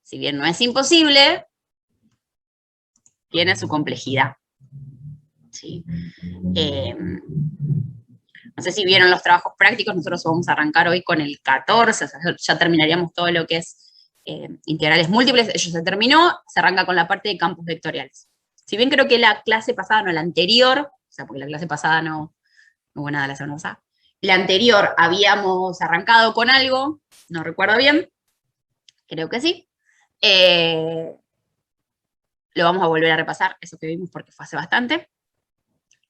Si bien no es imposible, tiene su complejidad. ¿Sí? No sé si vieron los trabajos prácticos, nosotros vamos a arrancar hoy con el 14, o sea, ya terminaríamos todo lo que es integrales múltiples, eso se terminó, se arranca con la parte de campos vectoriales. Si bien creo que la clase pasada, no la anterior, o sea, porque la clase pasada no hubo nada la semana pasada, la anterior habíamos arrancado con algo, no recuerdo bien, creo que sí. Lo vamos a volver a repasar, eso que vimos porque fue hace bastante.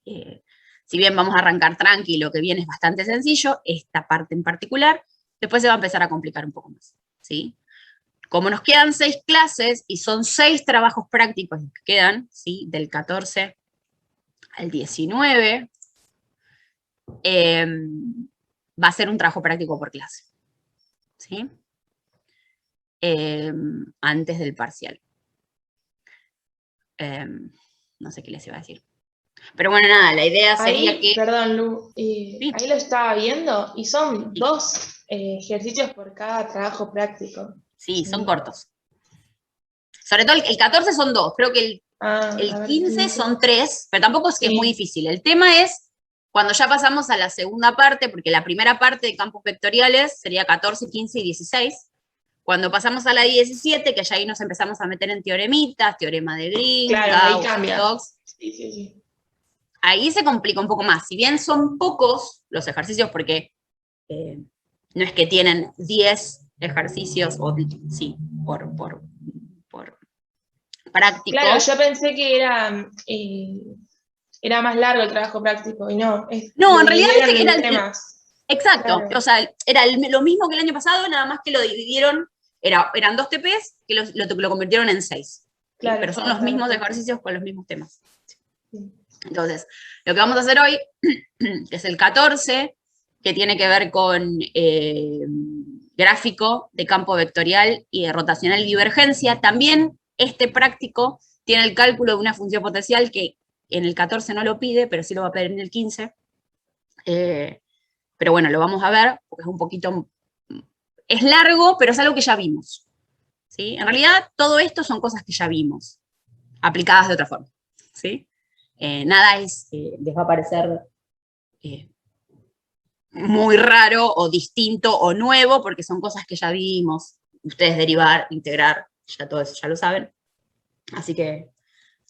Si bien vamos a arrancar tranqui, lo que viene es bastante sencillo, esta parte en particular, después se va a empezar a complicar un poco más, ¿sí? Como nos quedan 6 clases y son 6 trabajos prácticos los que quedan, ¿sí? Del 14 al 19, va a ser un trabajo práctico por clase, ¿sí? Antes del parcial. No sé qué les iba a decir. Pero bueno, nada, la idea sería ahí, que... Perdón, Lu, Sí. ahí lo estaba viendo y son 2 ejercicios por cada trabajo práctico. Sí, son cortos. Sobre todo el 14 son 2, creo que el 15 son 3, pero tampoco es que es muy difícil. El tema es cuando ya pasamos a la segunda parte, porque la primera parte de campos vectoriales sería 14, 15 y 16. Cuando pasamos a la 17, que ya ahí nos empezamos a meter en teoremitas, teorema de Green, claro, ahí cambia. Stokes, Sí. Ahí se complica un poco más. Si bien son pocos los ejercicios, porque no es que tienen 10 ejercicios, o sí, por práctico. Claro, yo pensé que era más largo el trabajo práctico, y no. No, en realidad viste que era temas. Exacto, Claro. o sea, era lo mismo que el año pasado, nada más que lo dividieron, eran 2 TPs que lo convirtieron en 6. Claro, pero son los mismos ejercicios con los mismos temas. Sí. Entonces, lo que vamos a hacer hoy, que es el 14, que tiene que ver con gráfico de campo vectorial y de rotacional y divergencia, también este práctico tiene el cálculo de una función potencial que en el 14 no lo pide, pero sí lo va a pedir en el 15. Pero bueno, lo vamos a ver, porque es un poquito... Es largo, pero es algo que ya vimos. ¿Sí? En realidad, todo esto son cosas que ya vimos, aplicadas de otra forma. ¿Sí? Nada les va a parecer muy raro o distinto o nuevo, porque son cosas que ya vimos. Ustedes derivar, integrar, ya todo eso ya lo saben. Así que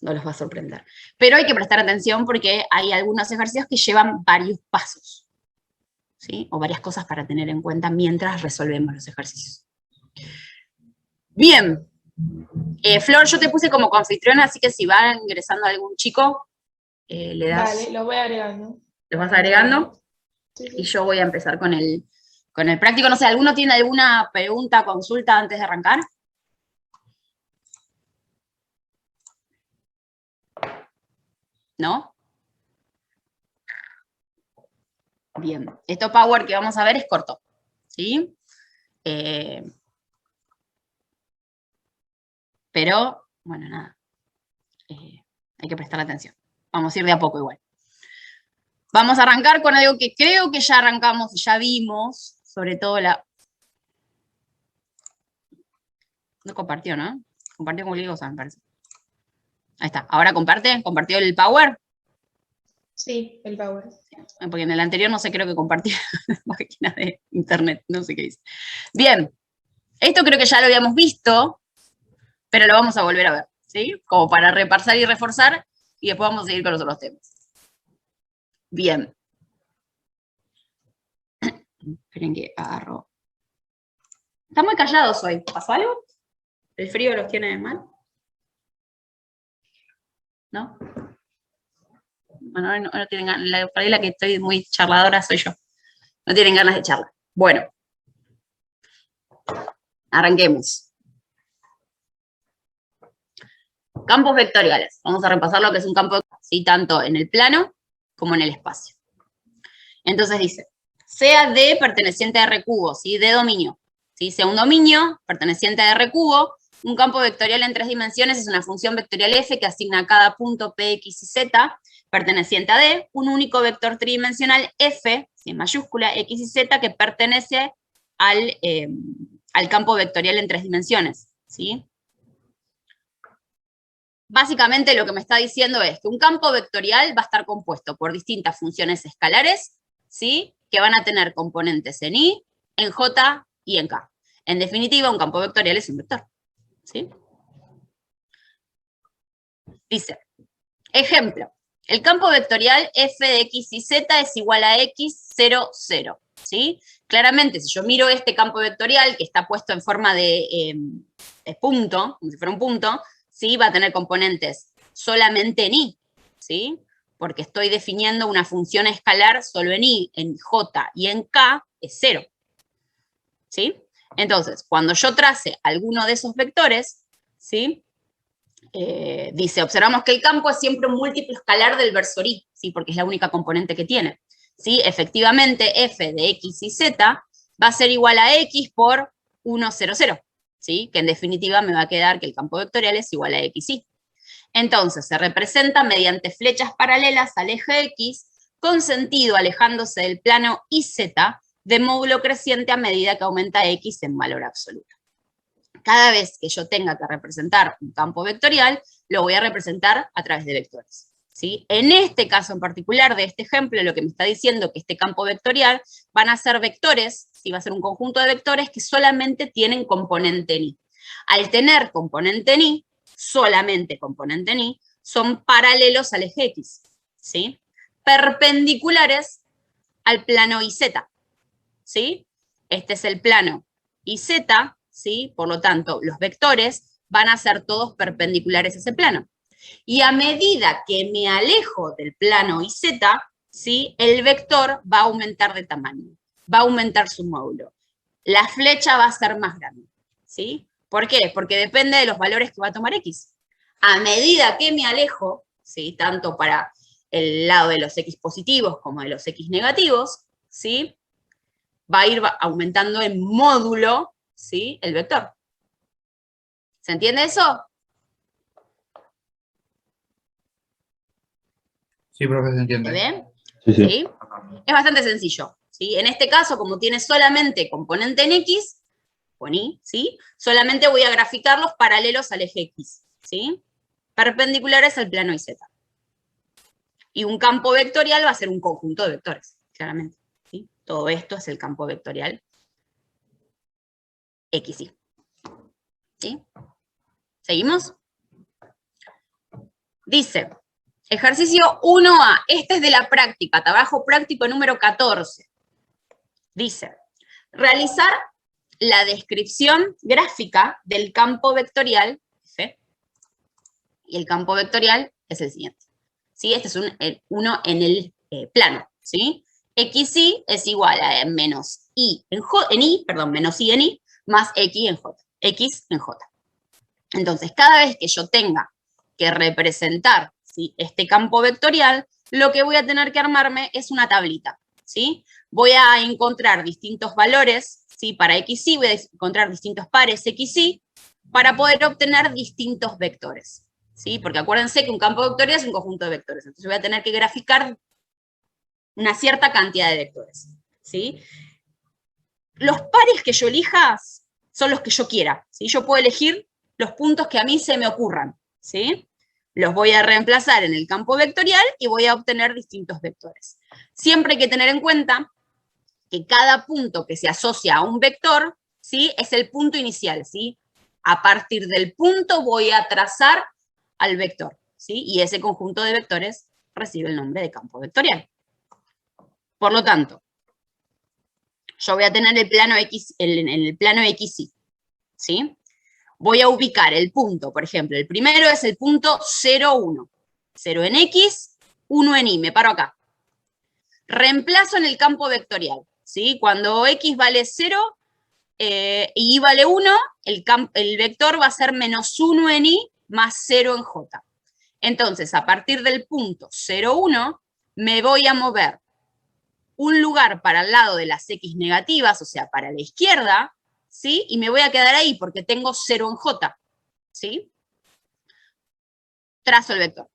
no los va a sorprender. Pero hay que prestar atención porque hay algunos ejercicios que llevan varios pasos, ¿sí? O varias cosas para tener en cuenta mientras resolvemos los ejercicios. Bien. Flor, yo te puse como confitriona, así que si va ingresando algún chico, le das... Vale, los voy agregando. ¿Los vas agregando? Sí. Y yo voy a empezar con el práctico. No sé, ¿alguno tiene alguna pregunta, consulta antes de arrancar? ¿No? Bien. Esto Power que vamos a ver es corto, ¿sí? Pero, bueno, nada. Hay que prestar atención. Vamos a ir de a poco igual. Vamos a arrancar con algo que creo que ya arrancamos y ya vimos, sobre todo la... No compartió, ¿no? Compartió con Ligosa, me parece. Ahí está. Ahora comparte. ¿Compartió el Power? Sí, el Power. Porque en el anterior no sé, creo que compartía página de internet, no sé qué dice. Bien. Esto creo que ya lo habíamos visto, pero lo vamos a volver a ver, ¿sí? Como para repasar y reforzar, y después vamos a seguir con los otros temas. Bien. Esperen que agarro. Están muy callados hoy. ¿Pasó algo? ¿El frío los tiene mal? ¿No? Bueno, no tienen ganas. Por ahí la que estoy muy charladora soy yo. No tienen ganas de charlar. Bueno. Arranquemos. Campos vectoriales. Vamos a repasar lo que es un campo, ¿sí? Tanto en el plano como en el espacio. Entonces dice, sea D perteneciente a R cubo, ¿sí? De dominio. ¿Sí? Sea un dominio perteneciente a R cubo, un campo vectorial en 3 dimensiones es una función vectorial f que asigna a cada punto p, x y z perteneciente a D, un único vector tridimensional f, en mayúscula, x y z, que pertenece al campo vectorial en 3 dimensiones. ¿sí? Básicamente lo que me está diciendo es que un campo vectorial va a estar compuesto por distintas funciones escalares, ¿sí? Que van a tener componentes en I, en J y en K. En definitiva, un campo vectorial es un vector, ¿sí? Dice, ejemplo, el campo vectorial f de x y z es igual a x, 0, 0, ¿sí? Claramente, si yo miro este campo vectorial, que está puesto en forma de punto, como si fuera un punto, ¿sí? Va a tener componentes solamente en I, ¿sí? Porque estoy definiendo una función escalar solo en I, en J y en K es 0, ¿sí? Entonces, cuando yo trace alguno de esos vectores, ¿sí? Dice, observamos que el campo es siempre un múltiplo escalar del versor I, ¿sí? Porque es la única componente que tiene, ¿sí? Efectivamente, f de x y z va a ser igual a x por 1, 0, 0, ¿sí? Que en definitiva me va a quedar que el campo vectorial es igual a xy. Entonces, se representa mediante flechas paralelas al eje x, con sentido alejándose del plano YZ, de módulo creciente a medida que aumenta x en valor absoluto. Cada vez que yo tenga que representar un campo vectorial, lo voy a representar a través de vectores, ¿sí? En este caso en particular de este ejemplo, lo que me está diciendo que este campo vectorial van a ser vectores, ¿sí? Va a ser un conjunto de vectores que solamente tienen componente en I. Al tener componente en I, solamente componente en I, son paralelos al eje X, ¿sí? Perpendiculares al plano YZ, ¿sí? Este es el plano YZ, ¿sí? Por lo tanto, los vectores van a ser todos perpendiculares a ese plano. Y a medida que me alejo del plano YZ, ¿sí? El vector va a aumentar de tamaño, va a aumentar su módulo. La flecha va a ser más grande, ¿sí? ¿Por qué? Porque depende de los valores que va a tomar X. A medida que me alejo, ¿sí? Tanto para el lado de los X positivos como de los X negativos, ¿sí? Va a ir aumentando en módulo, ¿sí? El vector. ¿Se entiende eso? Sí, profe, se entiende. ¿Se ve? Sí, sí. ¿Sí? Es bastante sencillo, ¿sí? En este caso, como tiene solamente componente en X, con Y, ¿sí? Solamente voy a graficarlos paralelos al eje X, ¿sí? Perpendiculares al plano YZ. Y un campo vectorial va a ser un conjunto de vectores, claramente, ¿sí? Todo esto es el campo vectorial XY. ¿Sí? ¿Seguimos? Dice, ejercicio 1A, este es de la práctica, trabajo práctico número 14. Dice, realizar la descripción gráfica del campo vectorial F, y el campo vectorial es el siguiente, ¿sí? Este es uno en el plano, ¿sí? XY es igual a menos I menos I en I, más X en J. Entonces, cada vez que yo tenga que representar, ¿sí? Este campo vectorial, lo que voy a tener que armarme es una tablita, ¿sí? Voy a encontrar distintos valores, ¿sí? Para XY, voy a encontrar distintos pares XY para poder obtener distintos vectores, ¿sí? Porque acuérdense que un campo vectorial es un conjunto de vectores, entonces voy a tener que graficar una cierta cantidad de vectores, ¿sí? Los pares que yo elija son los que yo quiera, ¿sí? Yo puedo elegir los puntos que a mí se me ocurran, ¿sí? Los voy a reemplazar en el campo vectorial y voy a obtener distintos vectores. Siempre hay que tener en cuenta que cada punto que se asocia a un vector, ¿sí? Es el punto inicial, ¿sí? A partir del punto voy a trazar al vector, ¿sí? Y ese conjunto de vectores recibe el nombre de campo vectorial. Por lo tanto, yo voy a tener el plano X, en el plano XY, ¿sí? Voy a ubicar el punto, por ejemplo, el primero es el punto 0, 1. 0 en X, 1 en Y, me paro acá. Reemplazo en el campo vectorial, ¿sí? Cuando X vale 0 y Y vale 1, el vector va a ser menos 1 en Y más 0 en J. Entonces, a partir del punto 0, 1, me voy a mover un lugar para el lado de las X negativas, o sea, para la izquierda, ¿sí? Y me voy a quedar ahí porque tengo 0 en J, ¿sí? Trazo el vector.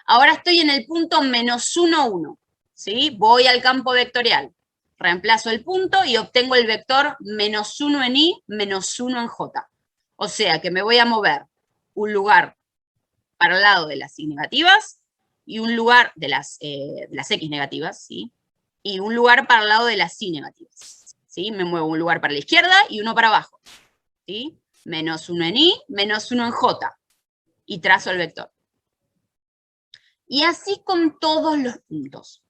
Ahora estoy en el punto menos 1, 1, ¿sí? Voy al campo vectorial, reemplazo el punto y obtengo el vector menos 1 en Y, menos 1 en J. O sea que me voy a mover un lugar para el lado de las y negativas y un lugar de las x negativas, ¿sí? Y un lugar para el lado de las y negativas, ¿sí? Me muevo un lugar para la izquierda y uno para abajo, ¿sí? Menos 1 en y, menos 1 en j. Y trazo el vector. Y así con todos los puntos,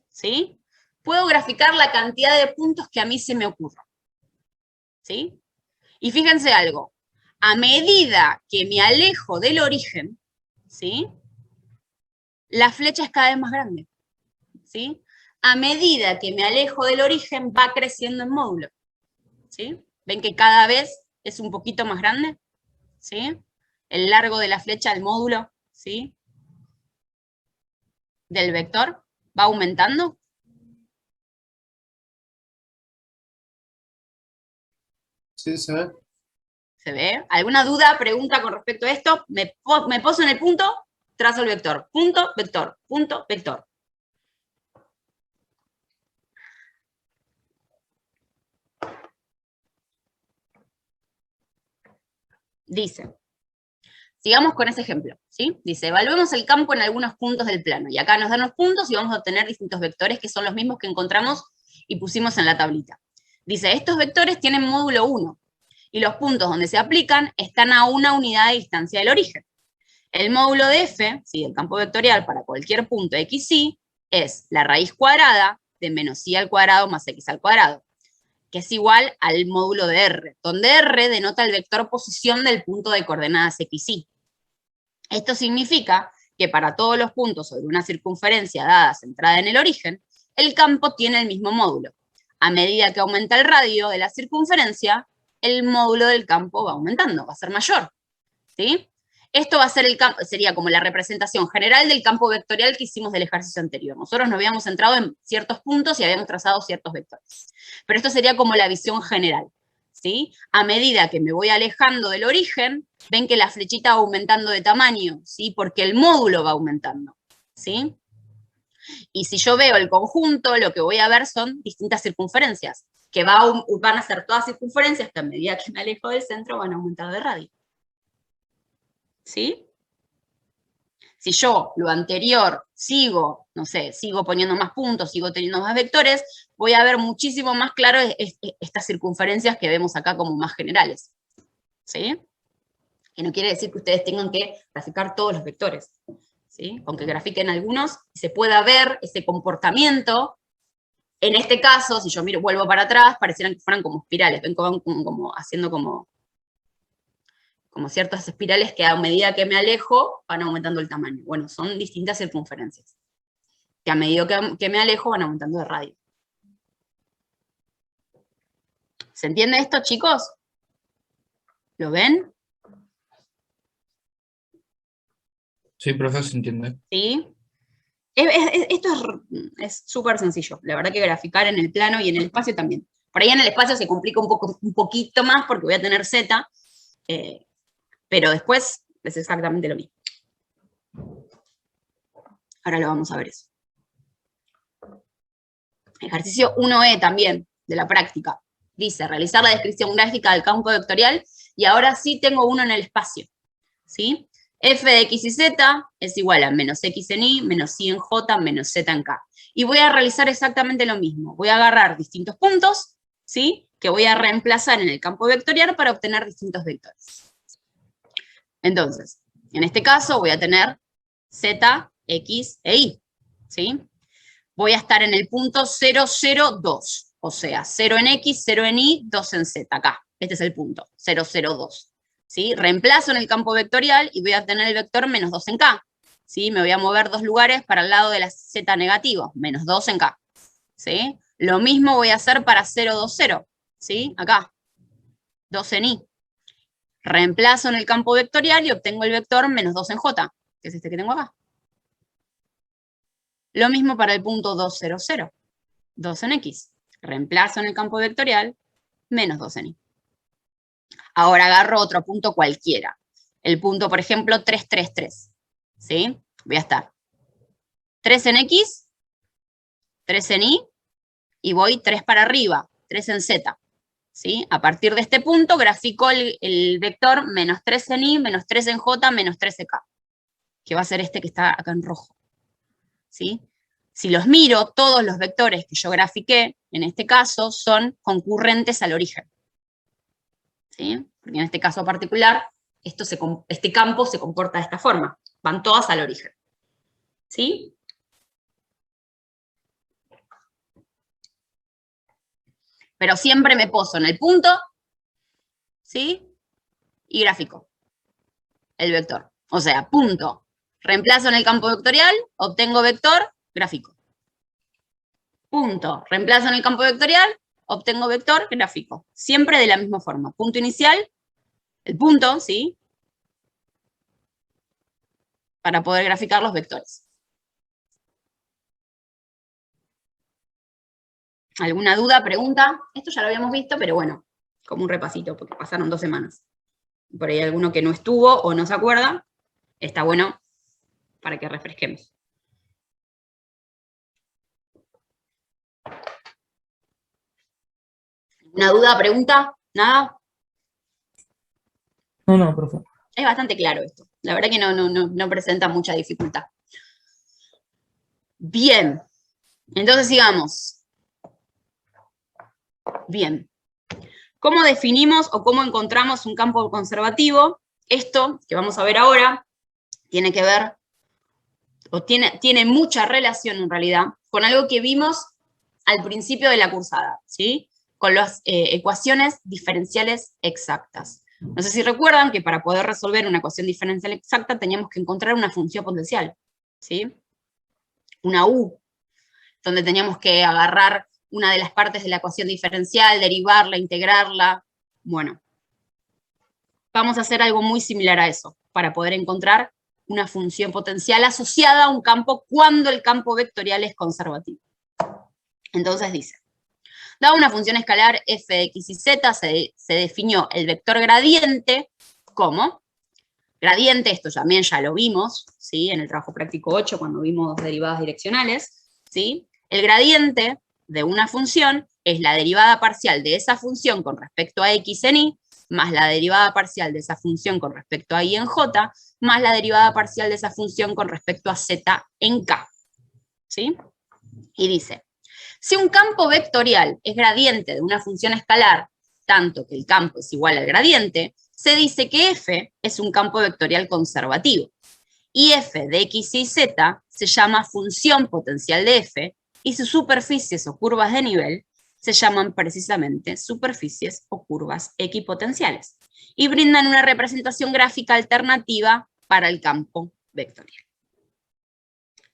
¿sí? Puedo graficar la cantidad de puntos que a mí se me ocurra, ¿sí? Y fíjense algo, a medida que me alejo del origen, ¿sí? La flecha es cada vez más grande, ¿sí? A medida que me alejo del origen va creciendo en módulo, ¿sí? ¿Ven que cada vez es un poquito más grande? ¿Sí? El largo de la flecha del módulo, ¿sí? Del vector va aumentando. Sí, se ve. ¿Se ve? ¿Alguna duda, pregunta con respecto a esto? Me poso en el punto, trazo el vector. Punto, vector. Punto, vector. Dice, sigamos con ese ejemplo, ¿sí? Dice, evaluemos el campo en algunos puntos del plano. Y acá nos dan los puntos y vamos a obtener distintos vectores que son los mismos que encontramos y pusimos en la tablita. Dice, estos vectores tienen módulo 1 y los puntos donde se aplican están a una unidad de distancia del origen. El módulo de f, ¿sí? El campo vectorial para cualquier punto x, y, es la raíz cuadrada de menos y al cuadrado más x al cuadrado, que es igual al módulo de r, donde r denota el vector posición del punto de coordenadas x, y. Esto significa que para todos los puntos sobre una circunferencia dada centrada en el origen, el campo tiene el mismo módulo. A medida que aumenta el radio de la circunferencia, el módulo del campo va aumentando, va a ser mayor, ¿sí? Esto va a ser sería como la representación general del campo vectorial que hicimos del ejercicio anterior. Nosotros nos habíamos centrado en ciertos puntos y habíamos trazado ciertos vectores. Pero esto sería como la visión general, ¿sí? A medida que me voy alejando del origen, ven que la flechita va aumentando de tamaño, ¿sí? Porque el módulo va aumentando, ¿sí? Y si yo veo el conjunto, lo que voy a ver son distintas circunferencias, que van a ser todas circunferencias que a medida que me alejo del centro van a aumentar de radio. ¿Sí? Si yo lo anterior sigo, no sé, sigo poniendo más puntos, sigo teniendo más vectores, voy a ver muchísimo más claro estas circunferencias que vemos acá como más generales. ¿Sí? Que no quiere decir que ustedes tengan que graficar todos los vectores. ¿Sí? Aunque grafiquen algunos, se pueda ver ese comportamiento. En este caso, si yo vuelvo para atrás, parecieran que fueran como espirales, ven como haciendo como ciertas espirales que a medida que me alejo van aumentando el tamaño. Bueno, son distintas circunferencias, que a medida que me alejo van aumentando de radio. ¿Se entiende esto, chicos? ¿Lo ven? Sí, profe, se entiende. ¿Sí? Esto es súper sencillo. La verdad que graficar en el plano y en el espacio también. Por ahí en el espacio se complica un poquito más porque voy a tener Z, pero después es exactamente lo mismo. Ahora lo vamos a ver eso. Ejercicio 1E también, de la práctica. Dice, realizar la descripción gráfica del campo vectorial, y ahora sí tengo uno en el espacio. ¿Sí? F de x y z es igual a menos x en y, menos y en j, menos z en k. Y voy a realizar exactamente lo mismo. Voy a agarrar distintos puntos, ¿sí? Que voy a reemplazar en el campo vectorial para obtener distintos vectores. Entonces, en este caso voy a tener z, x e y, ¿sí? Voy a estar en el punto 0, 0, 2. O sea, 0 en x, 0 en y, 2 en z, acá. Este es el punto, 0, 0, 2. ¿Sí? Reemplazo en el campo vectorial y voy a tener el vector menos 2 en k. ¿Sí? Me voy a mover 2 lugares para el lado de la z negativo, menos 2 en k. ¿Sí? Lo mismo voy a hacer para 0, 2, 0. ¿Sí? Acá, 2 en y. Reemplazo en el campo vectorial y obtengo el vector menos 2 en j, que es este que tengo acá. Lo mismo para el punto 2, 0, 0. 2 en x. Reemplazo en el campo vectorial, menos 2 en y. Ahora agarro otro punto cualquiera. El punto, por ejemplo, 3, 3, 3. ¿Sí? Voy a estar 3 en x, 3 en y, y voy 3 para arriba, 3 en z. ¿sí? A partir de este punto grafico el vector menos 3 en Y, menos 3 en J, menos 3 en K, que va a ser este que está acá en rojo, ¿sí? Si los miro, todos los vectores que yo grafiqué, en este caso, son concurrentes al origen, ¿sí? Porque en este caso particular, este campo se comporta de esta forma, van todas al origen, ¿sí? Pero siempre me poso en el punto, ¿sí? Y gráfico el vector. O sea, punto, reemplazo en el campo vectorial, obtengo vector, gráfico. Punto, reemplazo en el campo vectorial, obtengo vector, gráfico. Siempre de la misma forma. Punto inicial, el punto, ¿sí? Para poder graficar los vectores. ¿Alguna duda, pregunta? Esto ya lo habíamos visto, pero bueno, como un repasito, porque pasaron 2 semanas. Por ahí alguno que no estuvo o no se acuerda, está bueno para que refresquemos. ¿Una duda, pregunta? ¿Nada? No, profe. Es bastante claro esto. La verdad que no presenta mucha dificultad. Bien. Entonces sigamos. Bien. ¿Cómo definimos o cómo encontramos un campo conservativo? Esto que vamos a ver ahora tiene que ver, o tiene mucha relación en realidad, con algo que vimos al principio de la cursada, ¿sí? Con las ecuaciones diferenciales exactas. No sé si recuerdan que para poder resolver una ecuación diferencial exacta teníamos que encontrar una función potencial, ¿sí? Una U, donde teníamos que agarrar una de las partes de la ecuación diferencial, derivarla, integrarla. Bueno, vamos a hacer algo muy similar a eso, para poder encontrar una función potencial asociada a un campo cuando el campo vectorial es conservativo. Entonces dice, dada una función escalar f de x y z, se definió el vector gradiente como, gradiente, esto también ya lo vimos, ¿sí? En el trabajo práctico 8, cuando vimos derivadas direccionales, ¿sí? El gradiente de una función es la derivada parcial de esa función con respecto a x en y, más la derivada parcial de esa función con respecto a y en j, más la derivada parcial de esa función con respecto a z en k, ¿sí? Y dice, si un campo vectorial es gradiente de una función escalar, tanto que el campo es igual al gradiente, se dice que f es un campo vectorial conservativo. Y f de x y z se llama función potencial de f, y sus superficies o curvas de nivel se llaman precisamente superficies o curvas equipotenciales, y brindan una representación gráfica alternativa para el campo vectorial.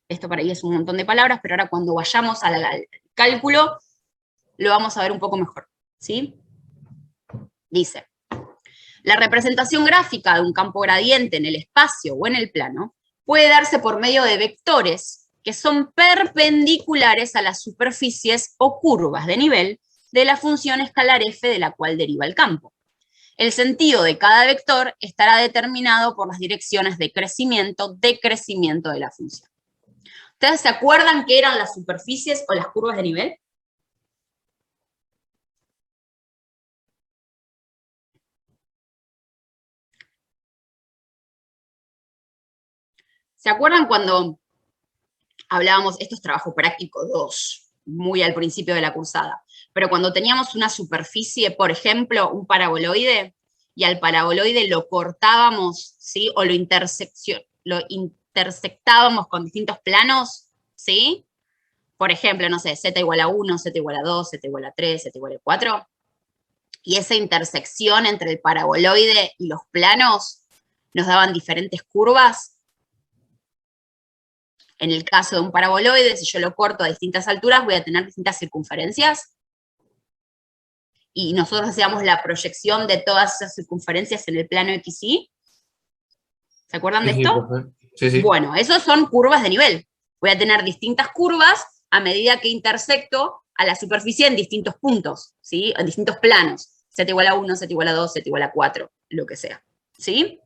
Esto para ahí es un montón de palabras, pero ahora cuando vayamos al cálculo lo vamos a ver un poco mejor, ¿sí? Dice, la representación gráfica de un campo gradiente en el espacio o en el plano puede darse por medio de vectores que son perpendiculares a las superficies o curvas de nivel de la función escalar f de la cual deriva el campo. El sentido de cada vector estará determinado por las direcciones de crecimiento, decrecimiento de la función. ¿Ustedes se acuerdan qué eran las superficies o las curvas de nivel? ¿Se acuerdan cuando hablábamos, esto es trabajo práctico 2, muy al principio de la cursada, pero cuando teníamos una superficie, por ejemplo, un paraboloide, y al paraboloide lo cortábamos, ¿sí? O lo intersectábamos con distintos planos, ¿sí? Por ejemplo, no sé, z igual a 1, z igual a 2, z igual a 3, z igual a 4, y esa intersección entre el paraboloide y los planos nos daban diferentes curvas. En el caso de un paraboloide, si yo lo corto a distintas alturas, voy a tener distintas circunferencias. Y nosotros hacíamos la proyección de todas esas circunferencias en el plano XY. ¿Se acuerdan de esto? Sí. Bueno, esos son curvas de nivel. Voy a tener distintas curvas a medida que intersecto a la superficie en distintos puntos, ¿sí? En distintos planos. Z igual a 1, Z igual a 2, Z igual a 4, lo que sea, ¿sí?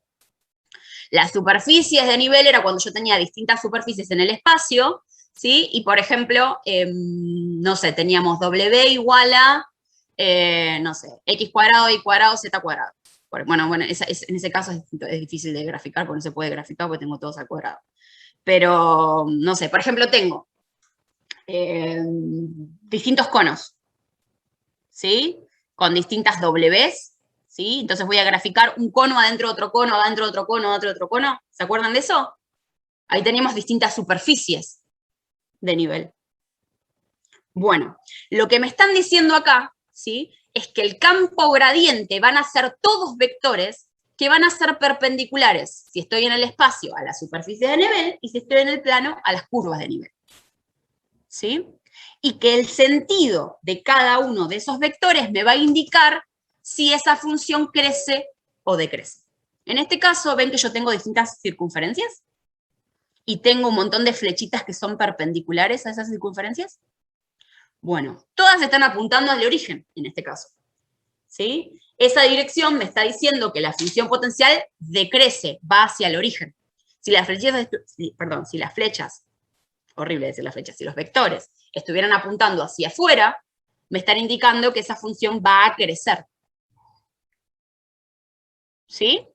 Las superficies de nivel era cuando yo tenía distintas superficies en el espacio, ¿sí? Y por ejemplo, no sé, teníamos W igual a no sé, x cuadrado, y cuadrado, z cuadrado. Bueno, en ese caso es difícil de graficar, porque no se puede graficar porque tengo todos al cuadrado. Pero, no sé, por ejemplo, tengo distintos conos, ¿sí? Con distintas Ws, ¿sí? Entonces voy a graficar un cono adentro de otro cono, adentro de otro cono, adentro de otro cono. ¿Se acuerdan de eso? Ahí tenemos distintas superficies de nivel. Bueno, lo que me están diciendo acá, ¿sí? Es que el campo gradiente van a ser todos vectores que van a ser perpendiculares, si estoy en el espacio, a las superficies de nivel, y si estoy en el plano, a las curvas de nivel. ¿Sí? Y que el sentido de cada uno de esos vectores me va a indicar si esa función crece o decrece. En este caso, ven que yo tengo distintas circunferencias y tengo un montón de flechitas que son perpendiculares a esas circunferencias. Bueno, todas están apuntando al origen, en este caso. ¿Sí? Esa dirección me está diciendo que la función potencial decrece, va hacia el origen. Si las flechas, horrible decir las flechas, si los vectores estuvieran apuntando hacia afuera, me están indicando que esa función va a crecer. ¿Sí?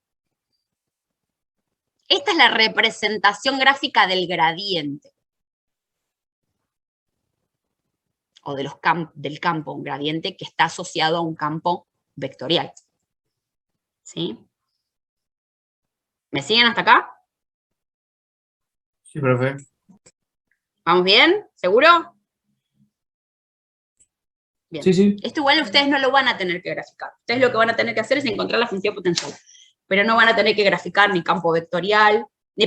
Esta es la representación gráfica del gradiente. O del campo, un gradiente que está asociado a un campo vectorial. ¿Sí? ¿Me siguen hasta acá? Sí, profe. ¿Vamos bien? ¿Seguro? Bien. Sí, sí. Esto igual ustedes no lo van a tener que graficar. Ustedes lo que van a tener que hacer es encontrar la función potencial. Pero no van a tener que graficar ni campo vectorial, ni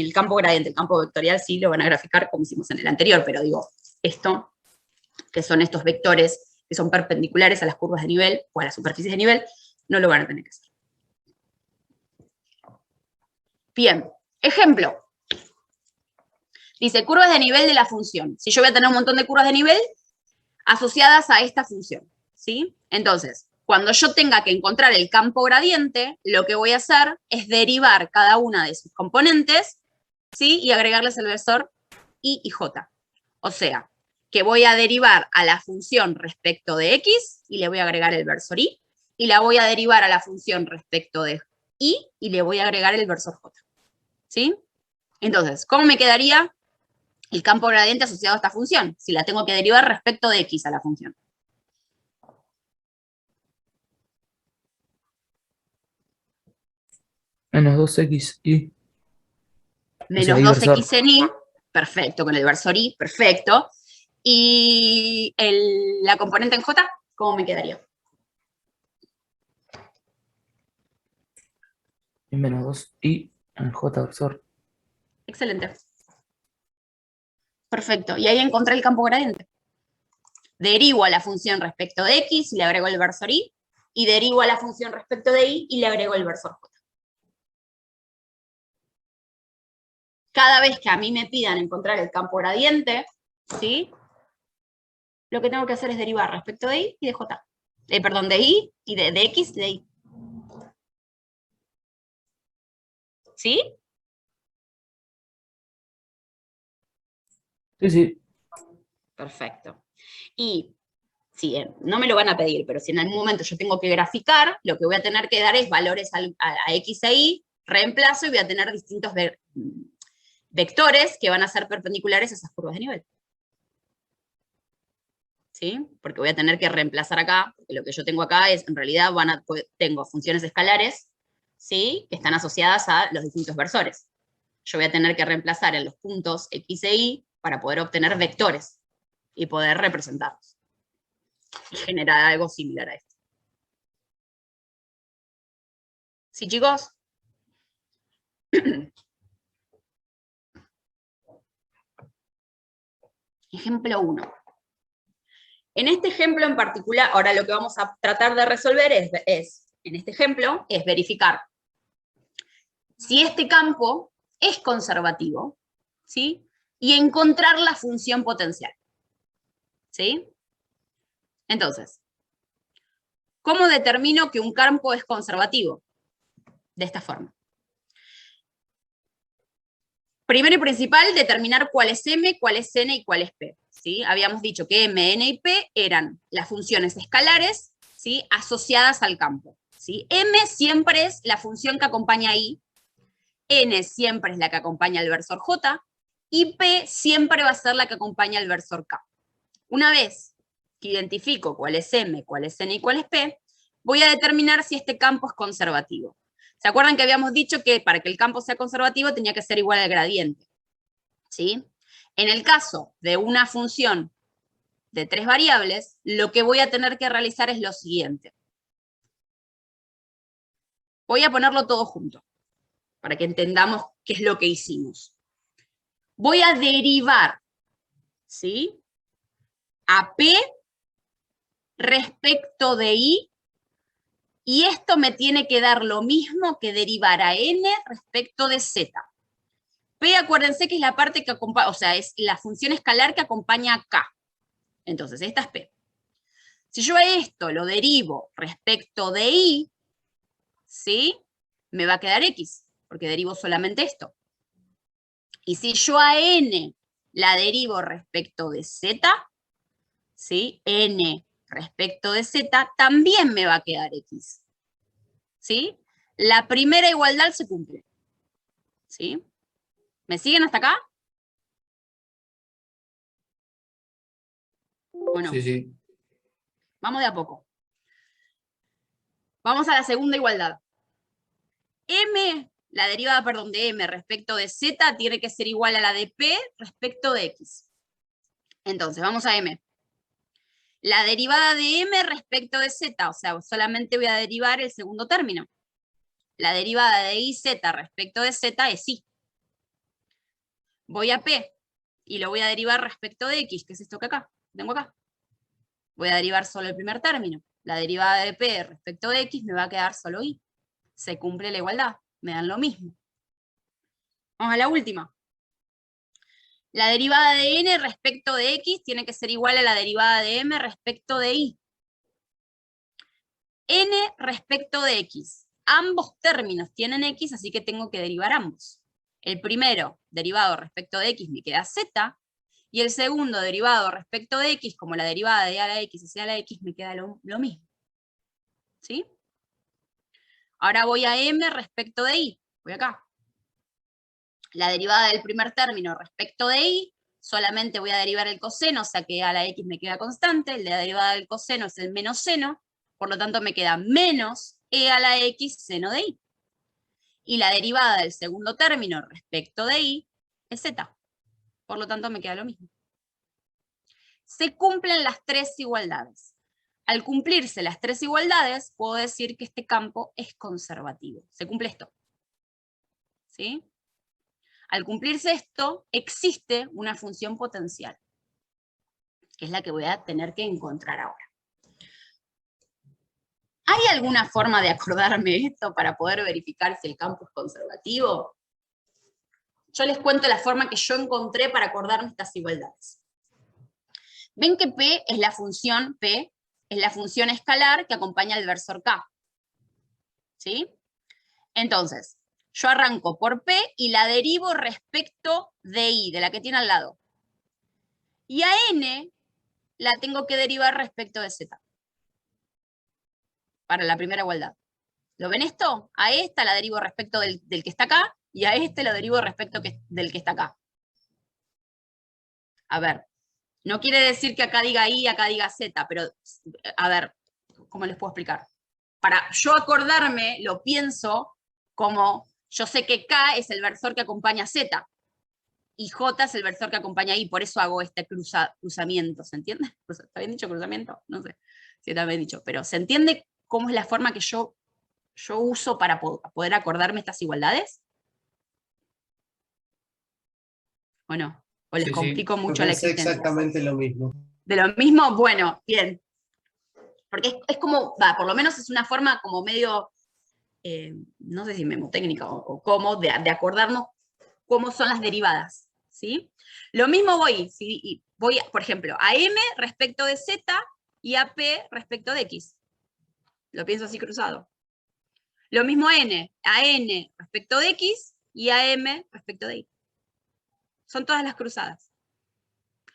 el campo gradiente. El campo vectorial sí lo van a graficar como hicimos en el anterior, pero digo, esto, que son estos vectores que son perpendiculares a las curvas de nivel o a las superficies de nivel, no lo van a tener que hacer. Bien, ejemplo. Dice, curvas de nivel de la función. Si yo voy a tener un montón de curvas de nivel asociadas a esta función, ¿sí? Entonces, cuando yo tenga que encontrar el campo gradiente, lo que voy a hacer es derivar cada una de sus componentes, ¿sí? Y agregarles el versor I y J. O sea, que voy a derivar a la función respecto de X y le voy a agregar el versor I, y la voy a derivar a la función respecto de Y y le voy a agregar el versor J. ¿Sí? Entonces, ¿cómo me quedaría el campo gradiente asociado a esta función? Si la tengo que derivar respecto de X a la función. Menos 2xy. Menos O sea, 2x en Y, perfecto, con el versor I, perfecto. Y la componente en J, ¿cómo me quedaría? Y menos 2y en j versor. Excelente. Perfecto, y ahí encontré el campo gradiente. Derivo a la función respecto de X y le agrego el versor I, y derivo a la función respecto de Y y le agrego el versor J. Cada vez que a mí me pidan encontrar el campo gradiente, ¿sí? Lo que tengo que hacer es derivar respecto de Y y de J. Perdón, de Y y de X y de Y. ¿Sí? Sí, sí. Perfecto. Y si no me lo van a pedir, pero si en algún momento yo tengo que graficar, lo que voy a tener que dar es valores a X e Y, reemplazo y voy a tener distintos vectores que van a ser perpendiculares a esas curvas de nivel. ¿Sí? Porque voy a tener que reemplazar acá, porque lo que yo tengo acá es, en realidad, tengo funciones escalares, ¿sí? Que están asociadas a los distintos versores. Yo voy a tener que reemplazar en los puntos X e Y para poder obtener vectores y poder representarlos. Y generar algo similar a esto. ¿Sí, chicos? Ejemplo 1. En este ejemplo en particular, ahora lo que vamos a tratar de resolver en este ejemplo, es verificar si este campo es conservativo, ¿sí? Y encontrar la función potencial, ¿sí? Entonces, ¿cómo determino que un campo es conservativo? De esta forma. Primero y principal, determinar cuál es M, cuál es N y cuál es P. ¿Sí? Habíamos dicho que M, N y P eran las funciones escalares, ¿sí?, asociadas al campo. ¿Sí? M siempre es la función que acompaña I, N siempre es la que acompaña al versor J, y P siempre va a ser la que acompaña al versor K. Una vez que identifico cuál es M, cuál es N y cuál es P, voy a determinar si este campo es conservativo. ¿Se acuerdan que habíamos dicho que para que el campo sea conservativo tenía que ser igual al gradiente? ¿Sí? En el caso de una función de 3 variables, lo que voy a tener que realizar es lo siguiente. Voy a ponerlo todo junto, para que entendamos qué es lo que hicimos. Voy a derivar, ¿sí?, a P respecto de I, y esto me tiene que dar lo mismo que derivar a N respecto de Z. P, acuérdense que es la parte que acompaña, o sea, es la función escalar que acompaña a K. Entonces, esta es P. Si yo a esto lo derivo respecto de I, ¿sí?, me va a quedar X, porque derivo solamente esto. Y si yo a N la derivo respecto de Z, ¿sí?, N respecto de Z, también me va a quedar X. ¿Sí? La primera igualdad se cumple. ¿Sí? ¿Me siguen hasta acá? ¿O no? Sí, sí. Vamos de a poco. Vamos a la segunda igualdad. M, la derivada, perdón, de M respecto de Z tiene que ser igual a la de P respecto de X. Entonces, vamos a M. La derivada de M respecto de Z, o sea, solamente voy a derivar el segundo término. La derivada de IZ respecto de Z es I. Voy a P y lo voy a derivar respecto de X, que es esto que acá, tengo acá. Voy a derivar solo el primer término. La derivada de P respecto de X me va a quedar solo I. Se cumple la igualdad, me dan lo mismo. Vamos a la última. La derivada de N respecto de X tiene que ser igual a la derivada de M respecto de I. N respecto de X. Ambos términos tienen X, así que tengo que derivar ambos. El primero, derivado respecto de X, me queda Z, y el segundo, derivado respecto de X, como la derivada de A a la X hacia la X, me queda lo mismo. ¿Sí? Ahora voy a M respecto de I. Voy acá. La derivada del primer término respecto de I, solamente voy a derivar el coseno, o sea que A a la X me queda constante. La derivada del coseno es el menos seno, por lo tanto me queda menos E a la X seno de I. Y la derivada del segundo término respecto de I es Z. Por lo tanto me queda lo mismo. Se cumplen las tres igualdades. Al cumplirse las tres igualdades, puedo decir que este campo es conservativo. Se cumple esto. ¿Sí? Al cumplirse esto, existe una función potencial, que es la que voy a tener que encontrar ahora. ¿Hay alguna forma de acordarme esto para poder verificar si el campo es conservativo? Yo les cuento la forma que yo encontré para acordarme estas igualdades. Ven que P es la función escalar que acompaña al versor K. ¿Sí? Entonces, yo arranco por P y la derivo respecto de I, de la que tiene al lado. Y a N la tengo que derivar respecto de Z. Para la primera igualdad. ¿Lo ven esto? A esta la derivo respecto del que está acá, y a este lo derivo respecto del que está acá. A ver, no quiere decir que acá diga I, acá diga Z, pero, a ver, ¿cómo les puedo explicar? Para yo acordarme, lo pienso como, yo sé que K es el versor que acompaña a Z, y J es el versor que acompaña I, por eso hago este cruzamiento, ¿se entiende? ¿Está bien dicho cruzamiento? No sé si está bien dicho, pero ¿se entiende cómo es la forma que yo uso para poder acordarme estas igualdades? ¿O no? ¿O les Sí, sí. complico Yo mucho la pensé existencia? exactamente lo mismo. ¿De lo mismo? Bueno, bien. Porque es como, por lo menos es una forma como medio, no sé si memotécnica o cómo, de acordarnos cómo son las derivadas. ¿Sí? Lo mismo voy, por ejemplo, a M respecto de Z y a P respecto de X. Lo pienso así cruzado. Lo mismo a N respecto de X y a M respecto de Y. son todas las cruzadas.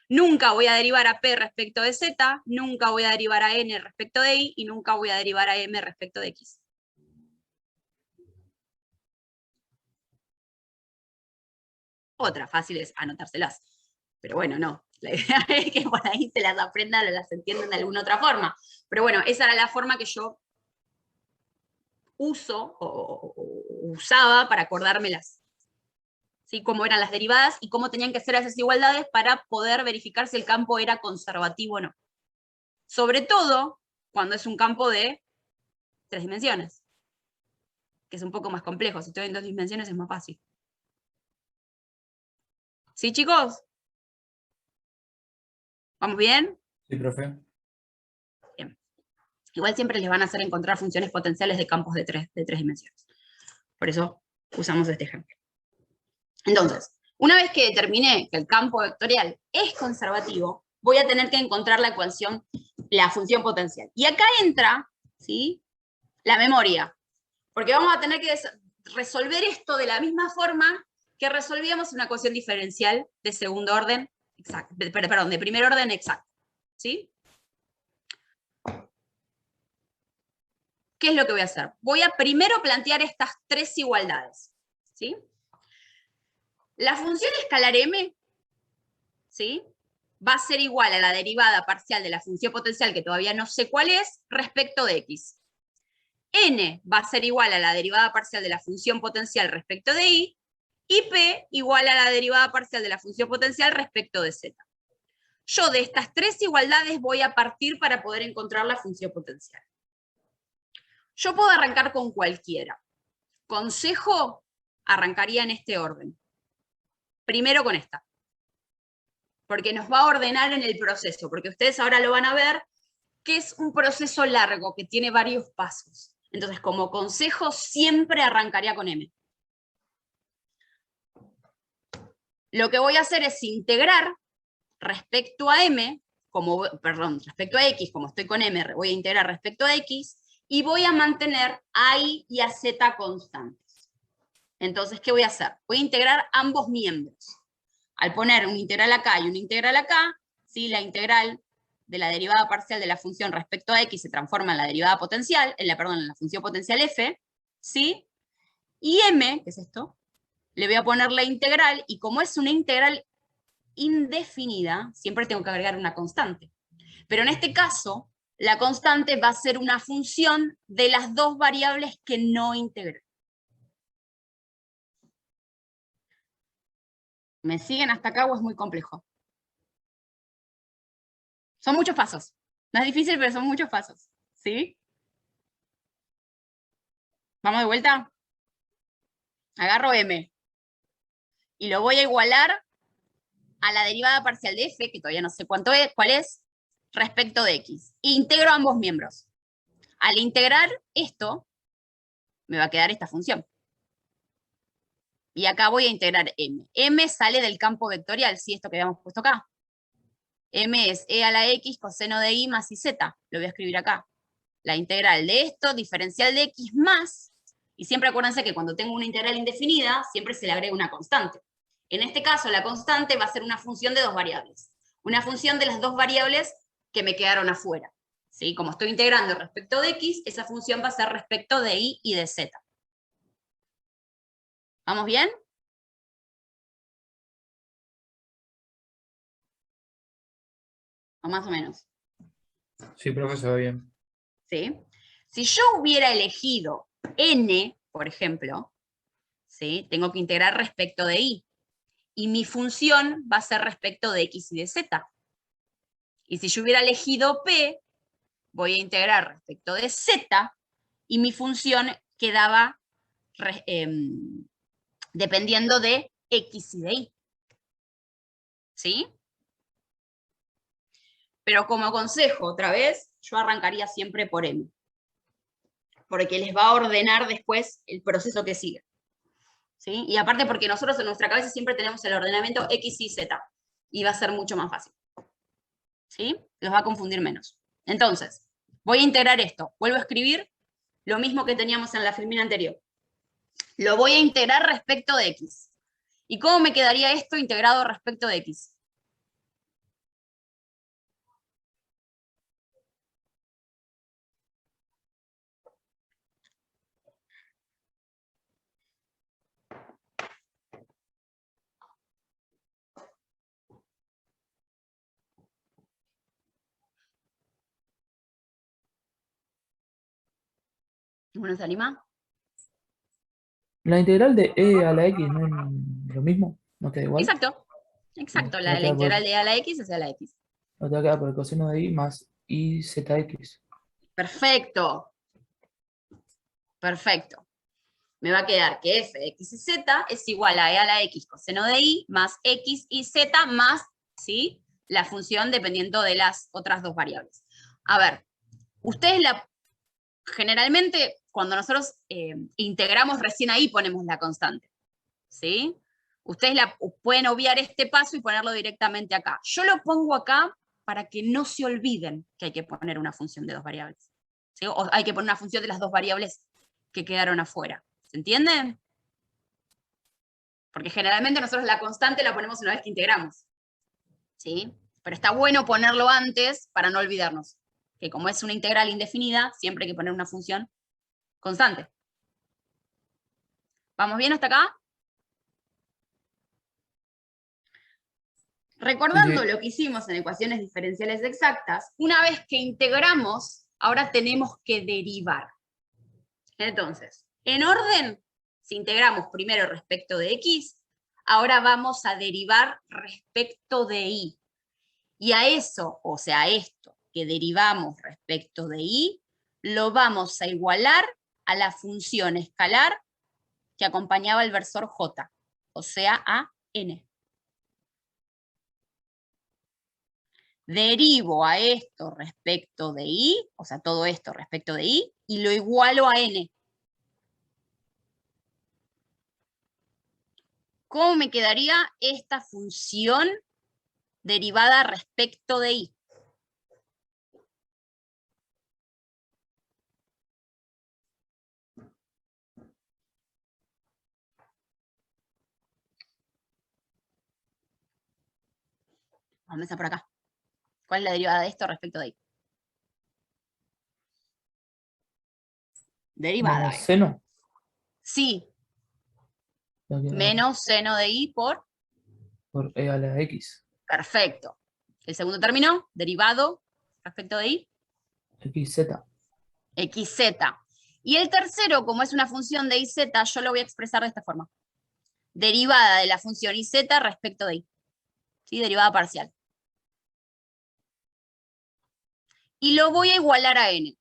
Nunca voy a derivar a P respecto de Z, nunca voy a derivar a N respecto de Y, y nunca voy a derivar a M respecto de X. Otra fácil es anotárselas. Pero bueno, no. La idea es que por ahí se las aprendan o las entiendan de alguna otra forma. Pero bueno, esa era la forma que yo uso o usaba para acordármelas. ¿Sí? Cómo eran las derivadas y cómo tenían que ser esas igualdades para poder verificar si el campo era conservativo o no. Sobre todo cuando es un campo de 3 dimensiones, que es un poco más complejo. Si estoy en 2 dimensiones es más fácil. ¿Sí, chicos? ¿Vamos bien? Sí, profe. Bien. Igual siempre les van a hacer encontrar funciones potenciales de campos de tres dimensiones. Por eso usamos este ejemplo. Entonces, una vez que determiné que el campo vectorial es conservativo, voy a tener que encontrar la ecuación, la función potencial. Y acá entra, ¿sí?, la memoria. Porque vamos a tener que resolver esto de la misma forma que resolvíamos una ecuación diferencial de segundo orden, exacto, perdón, de primer orden exacto. ¿Sí? ¿Qué es lo que voy a hacer? Voy a primero plantear estas 3 igualdades. ¿Sí? La función escalar m, ¿sí?, va a ser igual a la derivada parcial de la función potencial, que todavía no sé cuál es, respecto de x. N va a ser igual a la derivada parcial de la función potencial respecto de y P igual a la derivada parcial de la función potencial respecto de z. Yo de estas 3 igualdades voy a partir para poder encontrar la función potencial. Yo puedo arrancar con cualquiera. Consejo, arrancaría en este orden. Primero con esta, porque nos va a ordenar en el proceso, porque ustedes ahora lo van a ver, que es un proceso largo, que tiene varios pasos. Entonces, como consejo, siempre arrancaría con M. Lo que voy a hacer es integrar respecto a M, respecto a X, como estoy con M, voy a integrar respecto a X, y voy a mantener a Y y a Z constantes. Entonces, ¿qué voy a hacer? Voy a integrar ambos miembros. Al poner un integral acá y un integral acá, ¿sí?, la integral de la derivada parcial de la función respecto a X se transforma en la derivada potencial, en la función potencial f, ¿sí? Y M, que es esto, le voy a poner la integral, y como es una integral indefinida, siempre tengo que agregar una constante. Pero en este caso, la constante va a ser una función de las 2 variables que no integré. ¿Me siguen hasta acá o es muy complejo? Son muchos pasos. No es difícil, pero son muchos pasos. ¿Sí? ¿Vamos de vuelta? Agarro M. Y lo voy a igualar a la derivada parcial de f, que todavía no sé cuál es, respecto de x. Integro ambos miembros. Al integrar esto, me va a quedar esta función. Y acá voy a integrar m. M sale del campo vectorial, ¿sí? Esto que habíamos puesto acá. M es e a la x coseno de y más iz. Lo voy a escribir acá. La integral de esto, diferencial de x más, y siempre acuérdense que cuando tengo una integral indefinida, siempre se le agrega una constante. En este caso, la constante va a ser una función de 2 variables. Una función de las 2 variables que me quedaron afuera. ¿Sí? Como estoy integrando respecto de x, esa función va a ser respecto de y y de z. ¿Vamos bien? ¿O más o menos? Sí, profe, se va bien. ¿Sí? Si yo hubiera elegido n, por ejemplo, ¿sí?, tengo que integrar respecto de y. Y mi función va a ser respecto de x y de z. Y si yo hubiera elegido p, voy a integrar respecto de z, y mi función quedaba dependiendo de x y de y. ¿Sí? Pero como consejo, otra vez, yo arrancaría siempre por m. Porque les va a ordenar después el proceso que sigue. ¿Sí? Y aparte porque nosotros en nuestra cabeza siempre tenemos el ordenamiento x, y, z. Y va a ser mucho más fácil. ¿Sí? Los va a confundir menos. Entonces, voy a integrar esto. Vuelvo a escribir lo mismo que teníamos en la filmina anterior. Lo voy a integrar respecto de x. ¿Y cómo me quedaría esto integrado respecto de x? ¿Alguno se anima? La integral de e a la x no es lo mismo, no queda igual. Exacto. Exacto, Va a la quedar por, integral de a la x es a la x. va a quedar por el coseno de i más i zx. Perfecto. Perfecto. Me va a quedar que f de x y z es igual a e a la x coseno de i más x y z más, ¿sí?, la función dependiendo de las otras dos variables. A ver, ustedes generalmente cuando nosotros integramos recién ahí ponemos la constante, ¿sí? Ustedes pueden obviar este paso y ponerlo directamente acá. Yo lo pongo acá para que no se olviden que hay que poner una función de dos variables, ¿sí? O hay que poner una función de las dos variables que quedaron afuera. ¿Se entiende? Porque generalmente nosotros la constante la ponemos una vez que integramos, ¿sí? Pero está bueno ponerlo antes para no olvidarnos, que como es una integral indefinida, siempre hay que poner una función constante. ¿Vamos bien hasta acá? Recordando Sí. lo que hicimos en ecuaciones diferenciales exactas, una vez que integramos, ahora tenemos que derivar. Entonces, en orden, si integramos primero respecto de x, ahora vamos a derivar respecto de y. Y a eso, o sea, a esto que derivamos respecto de y, lo vamos a igualar a la función escalar que acompañaba el versor j, o sea, a n. Derivo a esto respecto de y, o sea, todo esto respecto de y lo igualo a n. ¿Cómo me quedaría esta función derivada respecto de y? Vamos a empezar por acá. ¿Cuál es la derivada de esto respecto de y? Derivada. Menos seno. Sí, Va a quedar menos seno de y por... por e a la x. Perfecto. El segundo término, derivado respecto de y, xz. xz. Y el tercero, como es una función de iz, yo lo voy a expresar de esta forma. Derivada de la función iz respecto de y. ¿Sí? Derivada parcial. Y lo voy a igualar a n.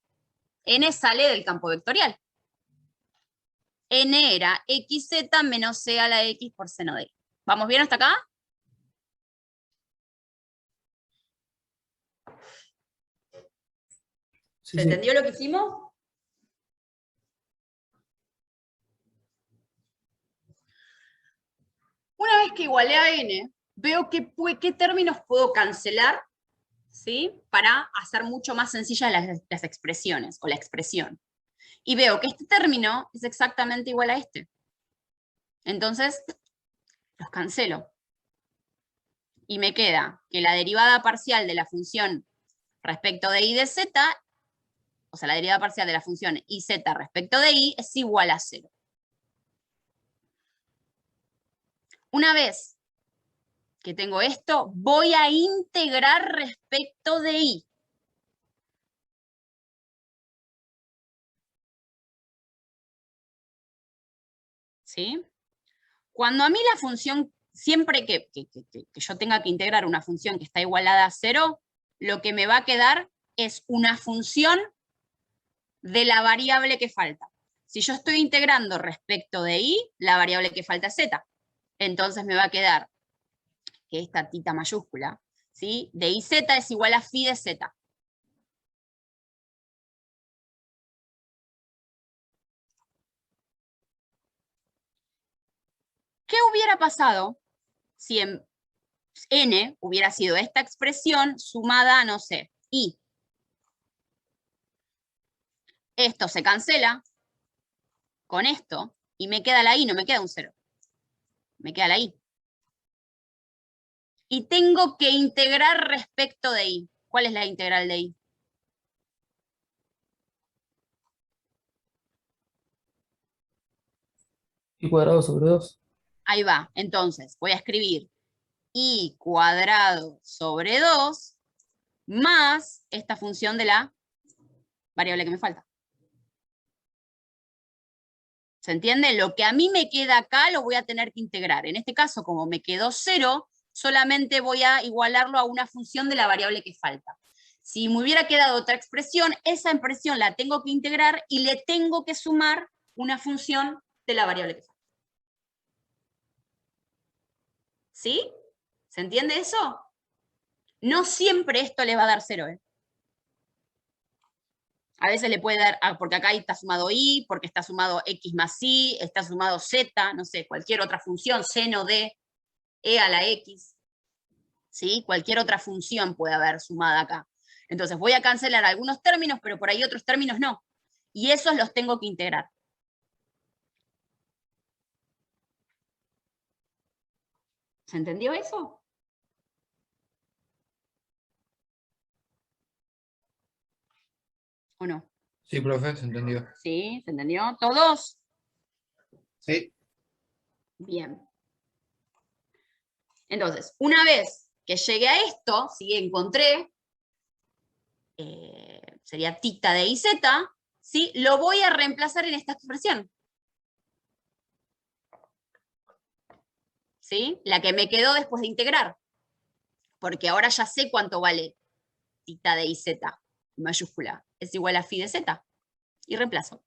N sale del campo vectorial. N era xz menos c a la x por seno de y. ¿Vamos bien hasta acá? Sí, ¿Se sí. entendió lo que hicimos? Una vez que igualé a n, veo qué términos puedo cancelar, ¿sí?, para hacer mucho más sencillas las expresiones o la expresión. Y veo que este término es exactamente igual a este. Entonces, los cancelo. Y me queda que la derivada parcial de la función respecto de y de z, o sea, la derivada parcial de la función iz respecto de y, es igual a 0. Una vez que tengo esto, voy a integrar respecto de y. ¿Sí? Cuando a mí la función, siempre que yo tenga que integrar una función que está igualada a 0, lo que me va a quedar es una función de la variable que falta. Si yo estoy integrando respecto de y, la variable que falta es z. Entonces me va a quedar que esta tita mayúscula, ¿sí?, de iz es igual a phi de z. ¿Qué hubiera pasado si en n hubiera sido esta expresión sumada a, no sé, y? Esto se cancela con esto y me queda la i, no me queda un 0. Me queda la y. Y tengo que integrar respecto de y. ¿Cuál es la integral de y? Y cuadrado sobre 2. Ahí va. Entonces, voy a escribir y cuadrado sobre 2 más esta función de la variable que me falta. ¿Se entiende? Lo que a mí me queda acá lo voy a tener que integrar. En este caso, como me quedó 0, solamente voy a igualarlo a una función de la variable que falta. Si me hubiera quedado otra expresión, esa expresión la tengo que integrar y le tengo que sumar una función de la variable que falta. ¿Sí? ¿Se entiende eso? No siempre esto le va a dar 0, ¿eh? A veces le puede dar, porque acá está sumado y, porque está sumado x más y, está sumado z, no sé, cualquier otra función, seno de e a la x. ¿Sí? Cualquier otra función puede haber sumada acá. Entonces voy a cancelar algunos términos, pero por ahí otros términos no. Y esos los tengo que integrar. ¿Se entendió eso? ¿O no? Sí, profe, se entendió. ¿Sí? ¿Se entendió? ¿Todos? Sí. Bien. Entonces, una vez que llegue a esto, ¿sí? Encontré, sería tita de iz, ¿sí? Lo voy a reemplazar en esta expresión. ¿Sí? La que me quedó después de integrar. Porque ahora ya sé cuánto vale tita de iz, mayúscula. Es igual a phi de z. Y reemplazo.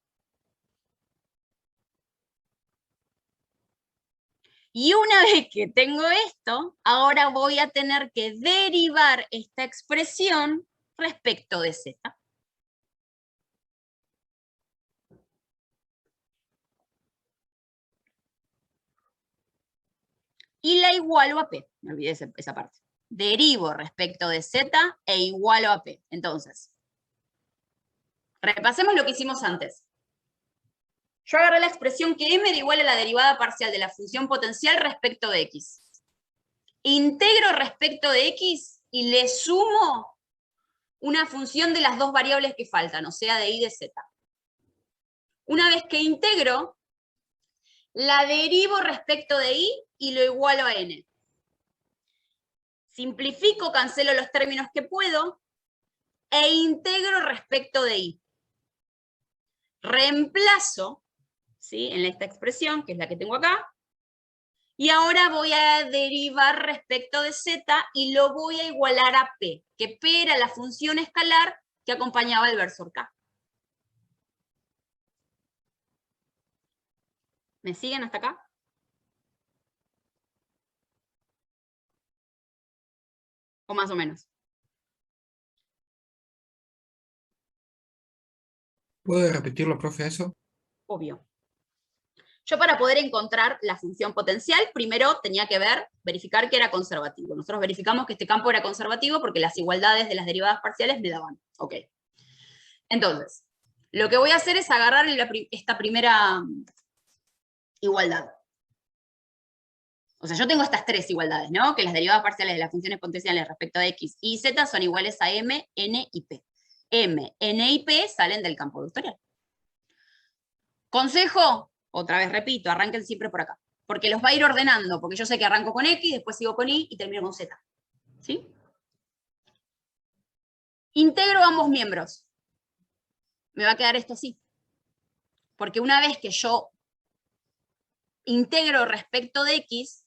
Y una vez que tengo esto, ahora voy a tener que derivar esta expresión respecto de z. Y la igualo a p. Me olvidé esa parte. Derivo respecto de z e igualo a p. Entonces, repasemos lo que hicimos antes. Yo agarré la expresión que m da igual a la derivada parcial de la función potencial respecto de x. Integro respecto de x y le sumo una función de las dos variables que faltan, o sea, de y de z. Una vez que integro, la derivo respecto de y lo igualo a n. Simplifico, cancelo los términos que puedo e integro respecto de y. Reemplazo, ¿sí?, en esta expresión, que es la que tengo acá, y ahora voy a derivar respecto de z y lo voy a igualar a p, que p era la función escalar que acompañaba el versor k. ¿Me siguen hasta acá? ¿O más o menos? ¿Puede repetirlo, profe, eso? Obvio. Yo para poder encontrar la función potencial, primero tenía que verificar que era conservativo. Nosotros verificamos que este campo era conservativo porque las igualdades de las derivadas parciales me daban. Ok. Entonces, lo que voy a hacer es agarrar esta primera igualdad. O sea, yo tengo estas tres igualdades, ¿no? Que las derivadas parciales de las funciones potenciales respecto a x y z son iguales a m, n y p. M, n y p salen del campo vectorial. Consejo, otra vez repito, arranquen siempre por acá. Porque los va a ir ordenando, porque yo sé que arranco con x, después sigo con y termino con z. ¿Sí? Integro ambos miembros. Me va a quedar esto así. Porque una vez que yo integro respecto de x,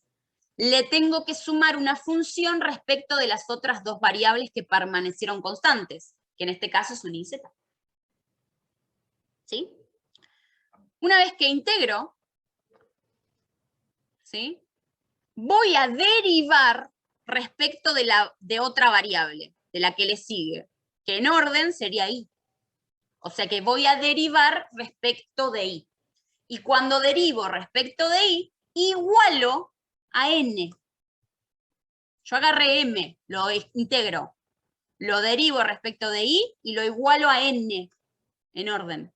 le tengo que sumar una función respecto de las otras dos variables que permanecieron constantes, que en este caso son y z. ¿Sí? Una vez que integro, ¿sí?, voy a derivar respecto de otra variable, de la que le sigue, que en orden sería y. O sea que voy a derivar respecto de y. Y cuando derivo respecto de y, igualo a n. Yo agarré m, lo integro, lo derivo respecto de y lo igualo a n en orden.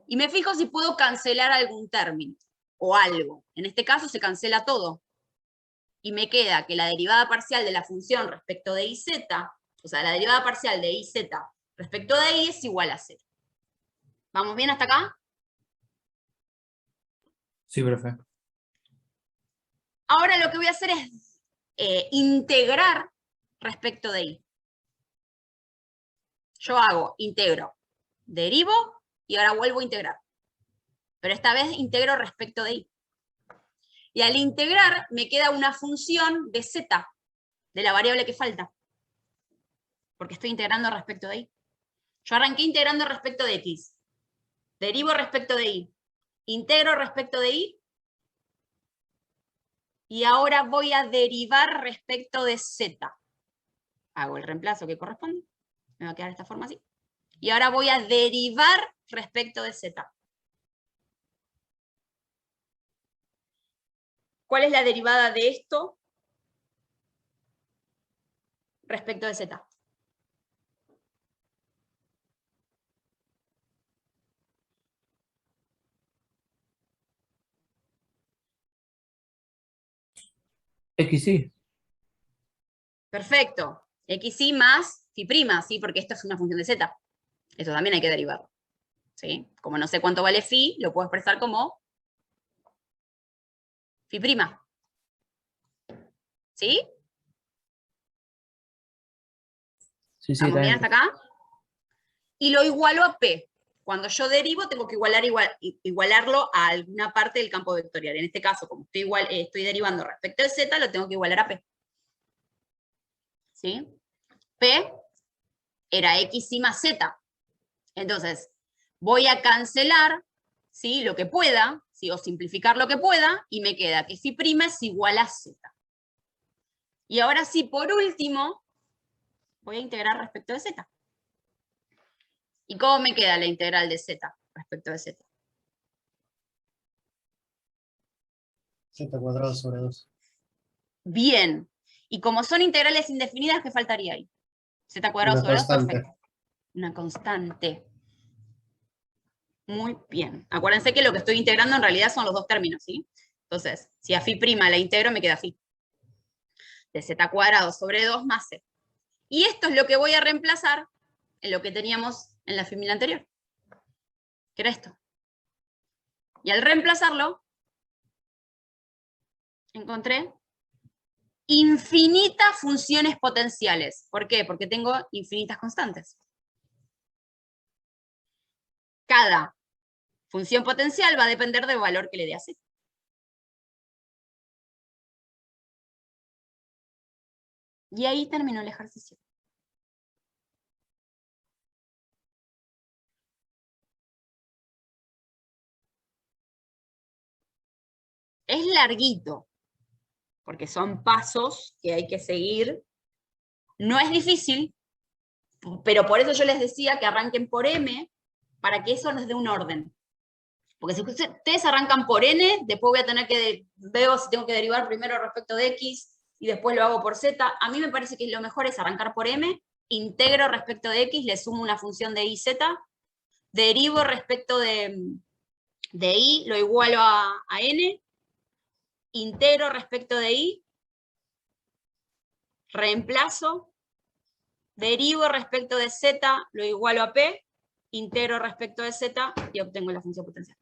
Y me fijo si puedo cancelar algún término. o algo. En este caso se cancela todo. Y me queda que la derivada parcial de la función respecto de iz, o sea, la derivada parcial de iz respecto de y es igual a 0. ¿Vamos bien hasta acá? Sí, profe. Ahora lo que voy a hacer es integrar respecto de y. Yo integro, derivo y ahora vuelvo a integrar. Pero esta vez integro respecto de y. Y al integrar me queda una función de z, de la variable que falta. Porque estoy integrando respecto de y. Yo arranqué integrando respecto de x. Derivo respecto de y. Integro respecto de y. Y ahora voy a derivar respecto de z. Hago el reemplazo que corresponde. Me va a quedar de esta forma así. Y ahora voy a derivar respecto de z. ¿Cuál es la derivada de esto respecto de z? XY. Perfecto. XY más phi prima, ¿sí? Porque esto es una función de z. Eso también hay que derivarlo. ¿Sí? Como no sé cuánto vale phi, lo puedo expresar como phi prima. ¿Sí? Sí, ¿Estamos bien también. hasta acá? Y lo igualo a P. Cuando yo derivo, tengo que igualarlo a alguna parte del campo vectorial. En este caso, como estoy derivando respecto de Z, lo tengo que igualar a P. ¿Sí? P era XY más Z. Entonces, voy a cancelar, ¿sí?, lo que pueda, ¿sí?, o simplificar lo que pueda, y me queda que phi' es igual a Z. Y ahora sí, por último, voy a integrar respecto de Z. ¿Y cómo me queda la integral de Z respecto de Z? Z² sobre 2. Bien. Y como son integrales indefinidas, ¿qué faltaría ahí? Z² Una sobre 2, constante. perfecto. Una constante. Muy bien. Acuérdense que lo que estoy integrando en realidad son los dos términos, ¿sí? Entonces, si a phi' la integro, me queda phi. De Z² sobre 2 más C. Y esto es lo que voy a reemplazar en lo que teníamos en la fórmula anterior, que era esto. Y al reemplazarlo, encontré infinitas funciones potenciales. ¿Por qué? Porque tengo infinitas constantes. Cada función potencial va a depender del valor que le dé a C. Y ahí terminó el ejercicio. Es larguito, porque son pasos que hay que seguir. No es difícil, pero por eso yo les decía que arranquen por M, para que eso nos dé un orden. Porque si ustedes arrancan por N, después voy a tener que, veo si tengo que derivar primero respecto de X, y después lo hago por Z. A mí me parece que lo mejor es arrancar por M, integro respecto de X, le sumo una función de YZ, derivo respecto de Y, lo igualo a N, integro respecto de Y, reemplazo, derivo respecto de Z, lo igualo a P, integro respecto de Z y obtengo la función potencial.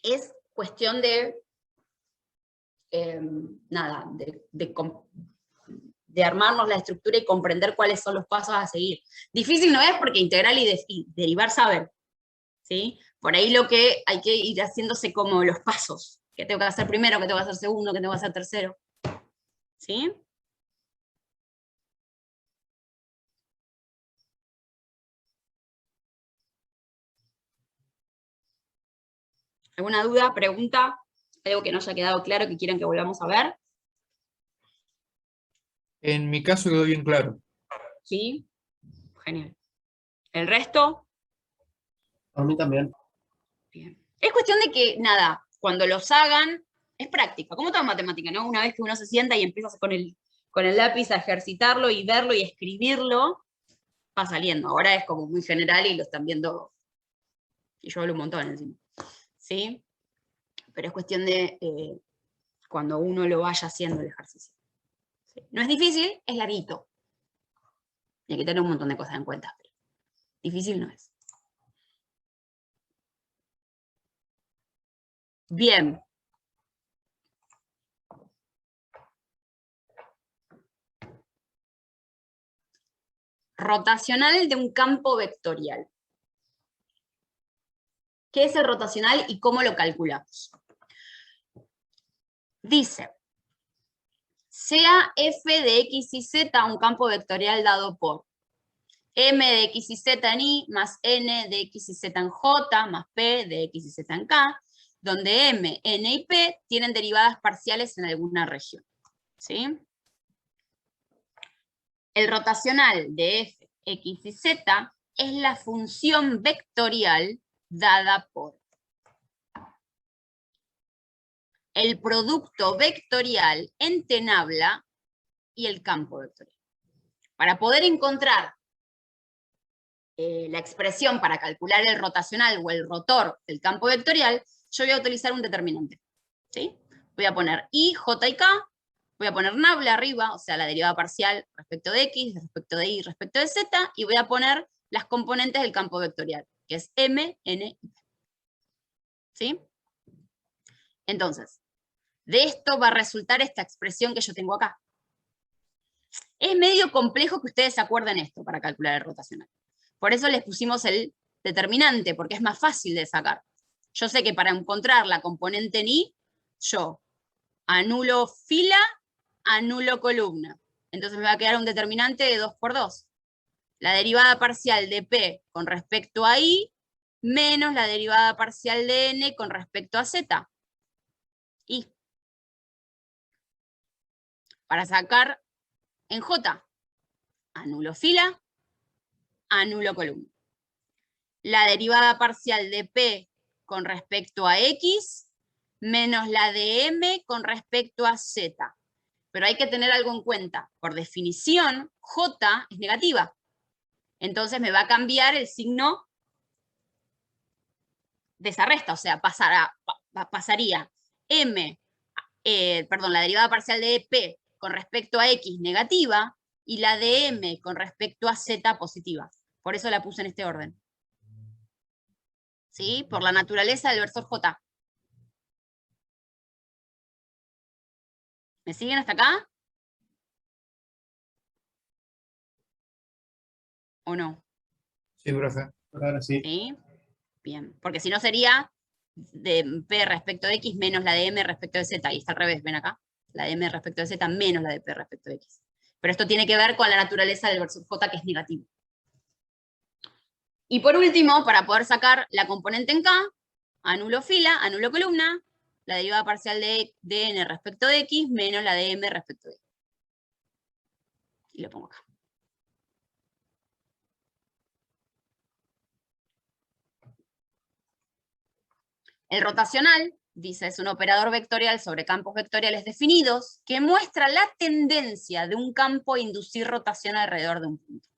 Es cuestión de, nada, de armarnos la estructura y comprender cuáles son los pasos a seguir. Difícil no es porque integral y derivar saben, ¿sí? Por ahí lo que hay que ir haciéndose como los pasos. ¿Qué tengo que hacer primero? ¿Qué tengo que hacer segundo? ¿Qué tengo que hacer tercero? ¿Sí? ¿Alguna duda, pregunta? ¿Algo que no haya quedado claro que quieran que volvamos a ver? En mi caso quedó bien claro. ¿Sí? Genial. ¿El resto? A mí también. Bien. Es cuestión de que, nada, cuando los hagan, es práctica, como toda matemática, ¿no? Una vez que uno se sienta y empieza con el lápiz a ejercitarlo y verlo y escribirlo, va saliendo. Ahora es como muy general y lo están viendo, y yo hablo un montón encima, ¿sí? Pero es cuestión de cuando uno lo vaya haciendo el ejercicio. ¿Sí? No es difícil, es larguito. Y hay que tener un montón de cosas en cuenta, pero difícil no es. Bien. Rotacional de un campo vectorial. ¿Qué es el rotacional y cómo lo calculamos? Dice, sea f de x y z un campo vectorial dado por m de x y z en i más n de x y z en j más p de x y z en k, donde m, n y p tienen derivadas parciales en alguna región. ¿Sí? El rotacional de f, x y z es la función vectorial dada por el producto vectorial entre nabla y el campo vectorial. Para poder encontrar la expresión para calcular el rotacional o el rotor del campo vectorial, yo voy a utilizar un determinante. ¿Sí? Voy a poner i, j y k, voy a poner nabla arriba, o sea, la derivada parcial respecto de x, respecto de y, respecto de z, y voy a poner las componentes del campo vectorial, que es m, n y p. ¿Sí? Entonces, de esto va a resultar esta expresión que yo tengo acá. Es medio complejo que ustedes se acuerden esto para calcular el rotacional. Por eso les pusimos el determinante, porque es más fácil de sacar. Yo sé que para encontrar la componente en i, yo anulo fila, anulo columna. Entonces me va a quedar un determinante de 2 por 2. La derivada parcial de p con respecto a i, menos la derivada parcial de n con respecto a z. Y para sacar en j, anulo fila, anulo columna. La derivada parcial de p con respecto a x, menos la de m con respecto a z. Pero hay que tener algo en cuenta. Por definición, j es negativa. Entonces me va a cambiar el signo de esa resta. O sea, pasaría la derivada parcial de p con respecto a x negativa y la de m con respecto a z positiva. Por eso la puse en este orden. ¿Sí? Por la naturaleza del versor j. ¿Me siguen hasta acá? ¿O no? Sí, profe. Ahora sí. ¿Sí? Bien, porque si no sería de p respecto de x menos la de m respecto de z, y está al revés, ven acá, la de m respecto de z menos la de p respecto de x. Pero esto tiene que ver con la naturaleza del versor j, que es negativo. Y por último, para poder sacar la componente en k, anulo fila, anulo columna, la derivada parcial de n respecto de x menos la de m respecto de y. Y lo pongo acá. El rotacional, dice, es un operador vectorial sobre campos vectoriales definidos que muestra la tendencia de un campo a inducir rotación alrededor de un punto.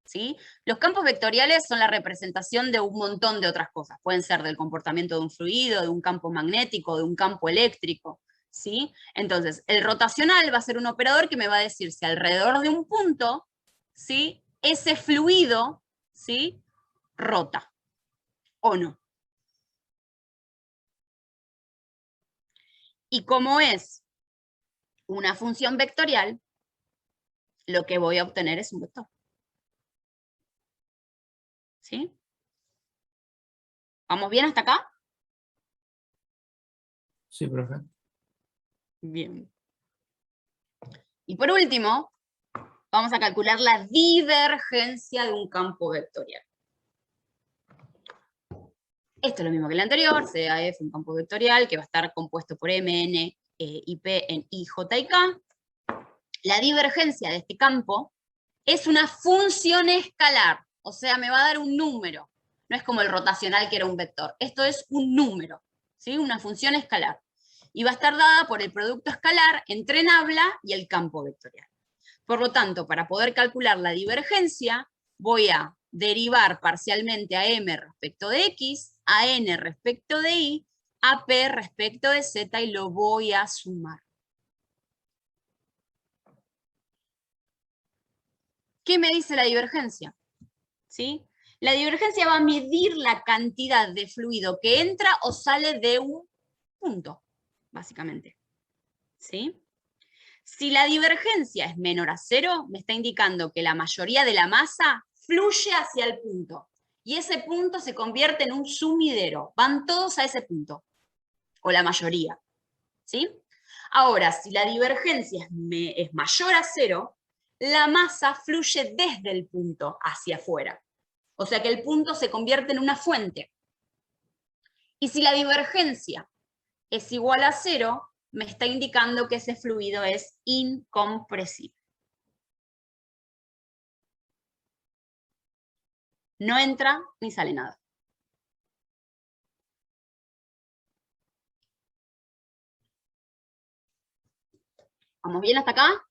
¿Sí? Los campos vectoriales son la representación de un montón de otras cosas. Pueden ser del comportamiento de un fluido, de un campo magnético, de un campo eléctrico. ¿Sí? Entonces, el rotacional va a ser un operador que me va a decir si alrededor de un punto, ¿sí?, ese fluido, ¿sí?, rota o no. Y como es una función vectorial, lo que voy a obtener es un vector. ¿Sí? ¿Vamos bien hasta acá? Sí, profe. Bien. Y por último, vamos a calcular la divergencia de un campo vectorial. Esto es lo mismo que el anterior, sea F un campo vectorial que va a estar compuesto por M, N y P en I, J y K. La divergencia de este campo es una función escalar, o sea, me va a dar un número. No es como el rotacional que era un vector. Esto es un número, ¿sí? Una función escalar. Y va a estar dada por el producto escalar entre nabla y el campo vectorial. Por lo tanto, para poder calcular la divergencia, voy a derivar parcialmente a m respecto de x, a n respecto de y, a p respecto de z y lo voy a sumar. ¿Qué me dice la divergencia? ¿Sí? La divergencia va a medir la cantidad de fluido que entra o sale de un punto, básicamente. ¿Sí? Si la divergencia es menor a 0, me está indicando que la mayoría de la masa fluye hacia el punto. Y ese punto se convierte en un sumidero. Van todos a ese punto. O la mayoría. ¿Sí? Ahora, si la divergencia es mayor a 0, la masa fluye desde el punto hacia afuera. O sea que el punto se convierte en una fuente. Y si la divergencia es igual a 0, me está indicando que ese fluido es incompresible. No entra ni sale nada. ¿Vamos bien hasta acá?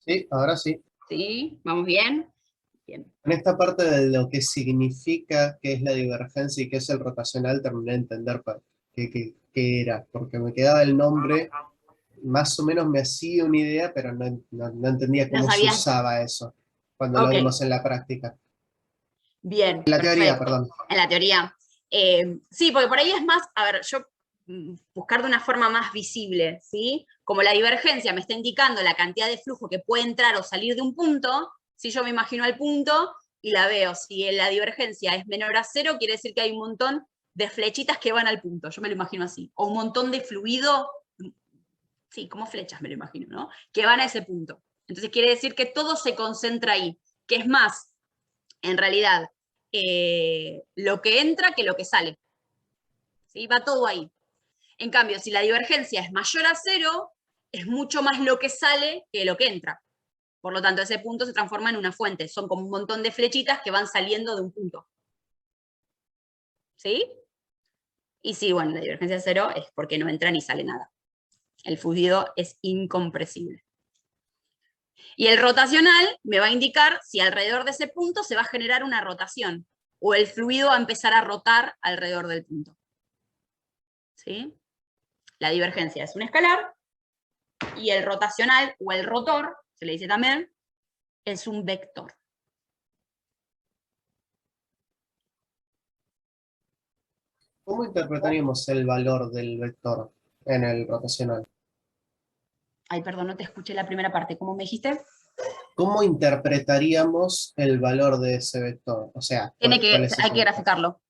Sí, ahora sí. Sí, ¿vamos bien? Bien. En esta parte de lo que significa qué es la divergencia y qué es el rotacional, terminé de entender qué era, porque me quedaba el nombre, más o menos me hacía una idea, pero no entendía ¿No cómo se sabías? usaba eso cuando lo Ok, vimos en la práctica. bien, En la teoría, perfecto. perdón. En la teoría. Sí, porque por ahí es más, a ver, yo buscar de una forma más visible, ¿sí? Como la divergencia me está indicando la cantidad de flujo que puede entrar o salir de un punto, si yo me imagino al punto y la veo, si la divergencia es menor a 0, quiere decir que hay un montón de flechitas que van al punto, yo me lo imagino así, o un montón de fluido, sí, como flechas me lo imagino, ¿no? Que van a ese punto. Entonces quiere decir que todo se concentra ahí, que es más, en realidad, lo que entra que lo que sale. ¿Sí? Va todo ahí. En cambio, si la divergencia es mayor a 0, es mucho más lo que sale que lo que entra. Por lo tanto, ese punto se transforma en una fuente. Son como un montón de flechitas que van saliendo de un punto. ¿Sí? Y sí, bueno, la divergencia es 0 es porque no entra ni sale nada. El fluido es incompresible. Y el rotacional me va a indicar si alrededor de ese punto se va a generar una rotación o el fluido va a empezar a rotar alrededor del punto. ¿Sí? La divergencia es un escalar y el rotacional o el rotor, se le dice también, es un vector. ¿Cómo interpretaríamos el valor del vector en el rotacional? Ay, perdón, no te escuché la primera parte. ¿Cómo me dijiste? ¿Cómo interpretaríamos el valor de ese vector? O sea, Hay ¿cuál es que ese vector? graficarlo.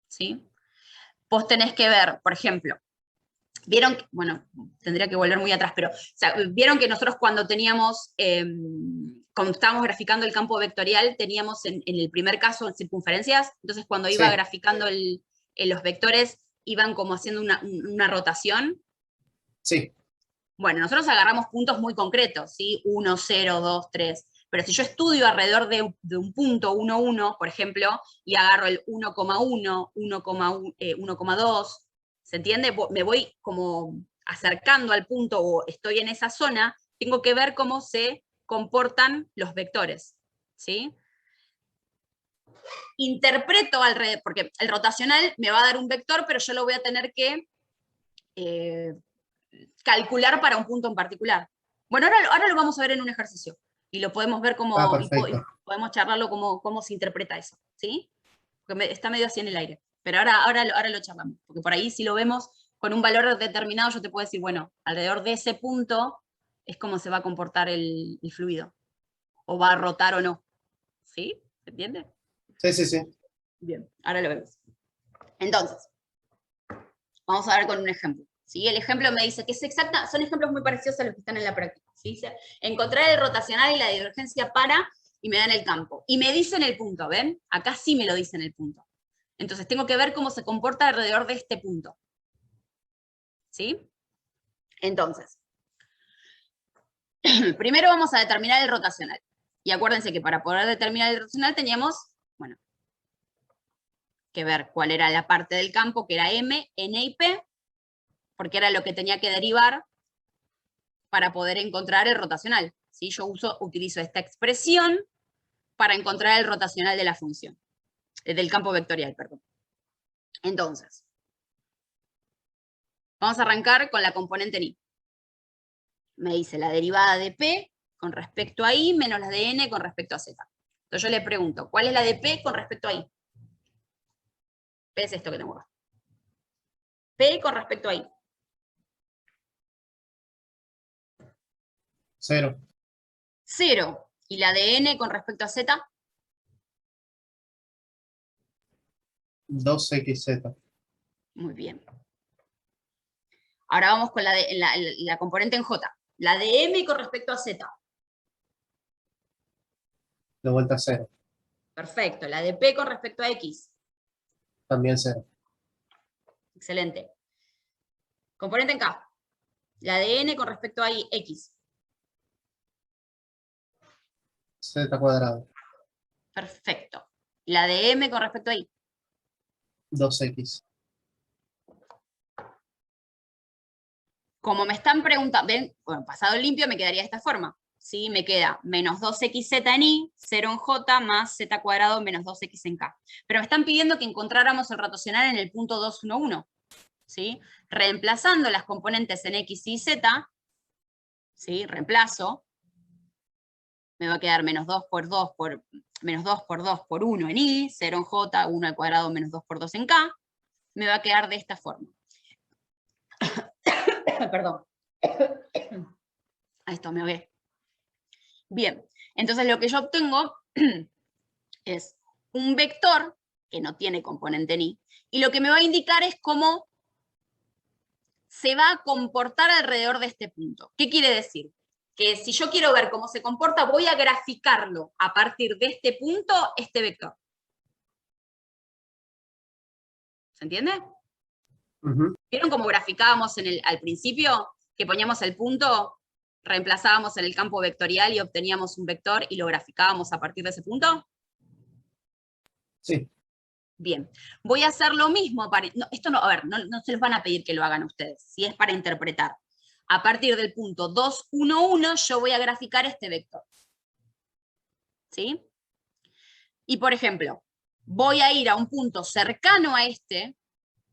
¿Sí? Vos tenés que ver, por ejemplo, vieron, bueno, tendría que volver muy atrás, pero o sea, vieron que nosotros cuando teníamos, cuando estábamos graficando el campo vectorial, teníamos en el primer caso circunferencias, entonces cuando iba Sí, graficando los vectores, iban como haciendo una rotación. sí, Bueno, nosotros agarramos puntos muy concretos, ¿sí? 1, 0, 2, 3. Pero si yo estudio alrededor de un punto 1, 1, por ejemplo, y agarro el 1,1, 1,2, ¿se entiende? Me voy como acercando al punto o estoy en esa zona, tengo que ver cómo se comportan los vectores, ¿sí? Interpreto alrededor, porque el rotacional me va a dar un vector, pero yo lo voy a tener que calcular para un punto en particular. Bueno, ahora lo vamos a ver en un ejercicio y lo podemos ver como, y perfecto. podemos charlarlo cómo se interpreta eso, ¿sí? Porque está medio así en el aire, pero ahora lo charlamos, porque por ahí si lo vemos con un valor determinado, yo te puedo decir, bueno, alrededor de ese punto es como se va a comportar el fluido, o va a rotar o no, ¿sí? ¿Se entiende? Sí, sí, sí. Bien, ahora lo vemos. Entonces, vamos a ver con un ejemplo. ¿Sí? El ejemplo me dice que es exacta, son ejemplos muy parecidos a los que están en la práctica. ¿Sí? Dice, encontrar el rotacional y la divergencia para, y me dan el campo. Y me dicen el punto, ¿ven? Acá sí me lo dicen el punto. Entonces tengo que ver cómo se comporta alrededor de este punto. ¿Sí? Entonces, primero vamos a determinar el rotacional. Y acuérdense que para poder determinar el rotacional teníamos, bueno, que ver cuál era la parte del campo, que era M, N y P, porque era lo que tenía que derivar para poder encontrar el rotacional. ¿Sí? Yo utilizo esta expresión para encontrar el rotacional de la función, del campo vectorial, perdón. Entonces, vamos a arrancar con la componente en I. Me dice la derivada de P con respecto a I menos la de N con respecto a Z. Entonces yo le pregunto, ¿cuál es la de P con respecto a I? P es esto que tengo acá. P con respecto a I. 0. 0. ¿Y la de N con respecto a Z? 2xz. Muy bien. Ahora vamos con la componente en J. La de M con respecto a Z. De vuelta a 0. Perfecto. La de P con respecto a X. También 0. Excelente. Componente en K. La de N con respecto a X. Z cuadrado. Perfecto. La de M con respecto a Y. 2x. Como me están preguntando, ven, bueno, pasado limpio me quedaría de esta forma. ¿Sí? Me queda menos 2xz en Y, 0 en J, más z cuadrado menos 2x en K. Pero me están pidiendo que encontráramos el rotacional en el punto 2, 1, 1. ¿Sí? Reemplazando las componentes en X y Z, ¿sí? Reemplazo, me va a quedar menos 2 por 2 por menos 2 por 2 por 1 en Y, 0 en J, 1 al cuadrado menos 2 por 2 en K. Me va a quedar de esta forma. Perdón. A esto me ahogué. Bien, entonces lo que yo obtengo es un vector que no tiene componente en Y, y lo que me va a indicar es cómo se va a comportar alrededor de este punto. ¿Qué quiere decir? Que si yo quiero ver cómo se comporta, voy a graficarlo a partir de este punto, este vector. ¿Se entiende? ¿Vieron cómo graficábamos al principio? Que poníamos el punto, reemplazábamos en el campo vectorial y obteníamos un vector y lo graficábamos a partir de ese punto. Sí. Bien, voy a hacer lo mismo para... No, esto no, a ver, no se les van a pedir que lo hagan ustedes, si es para interpretar. A partir del punto 2, 1, 1, yo voy a graficar este vector. ¿Sí? Y por ejemplo, voy a ir a un punto cercano a este,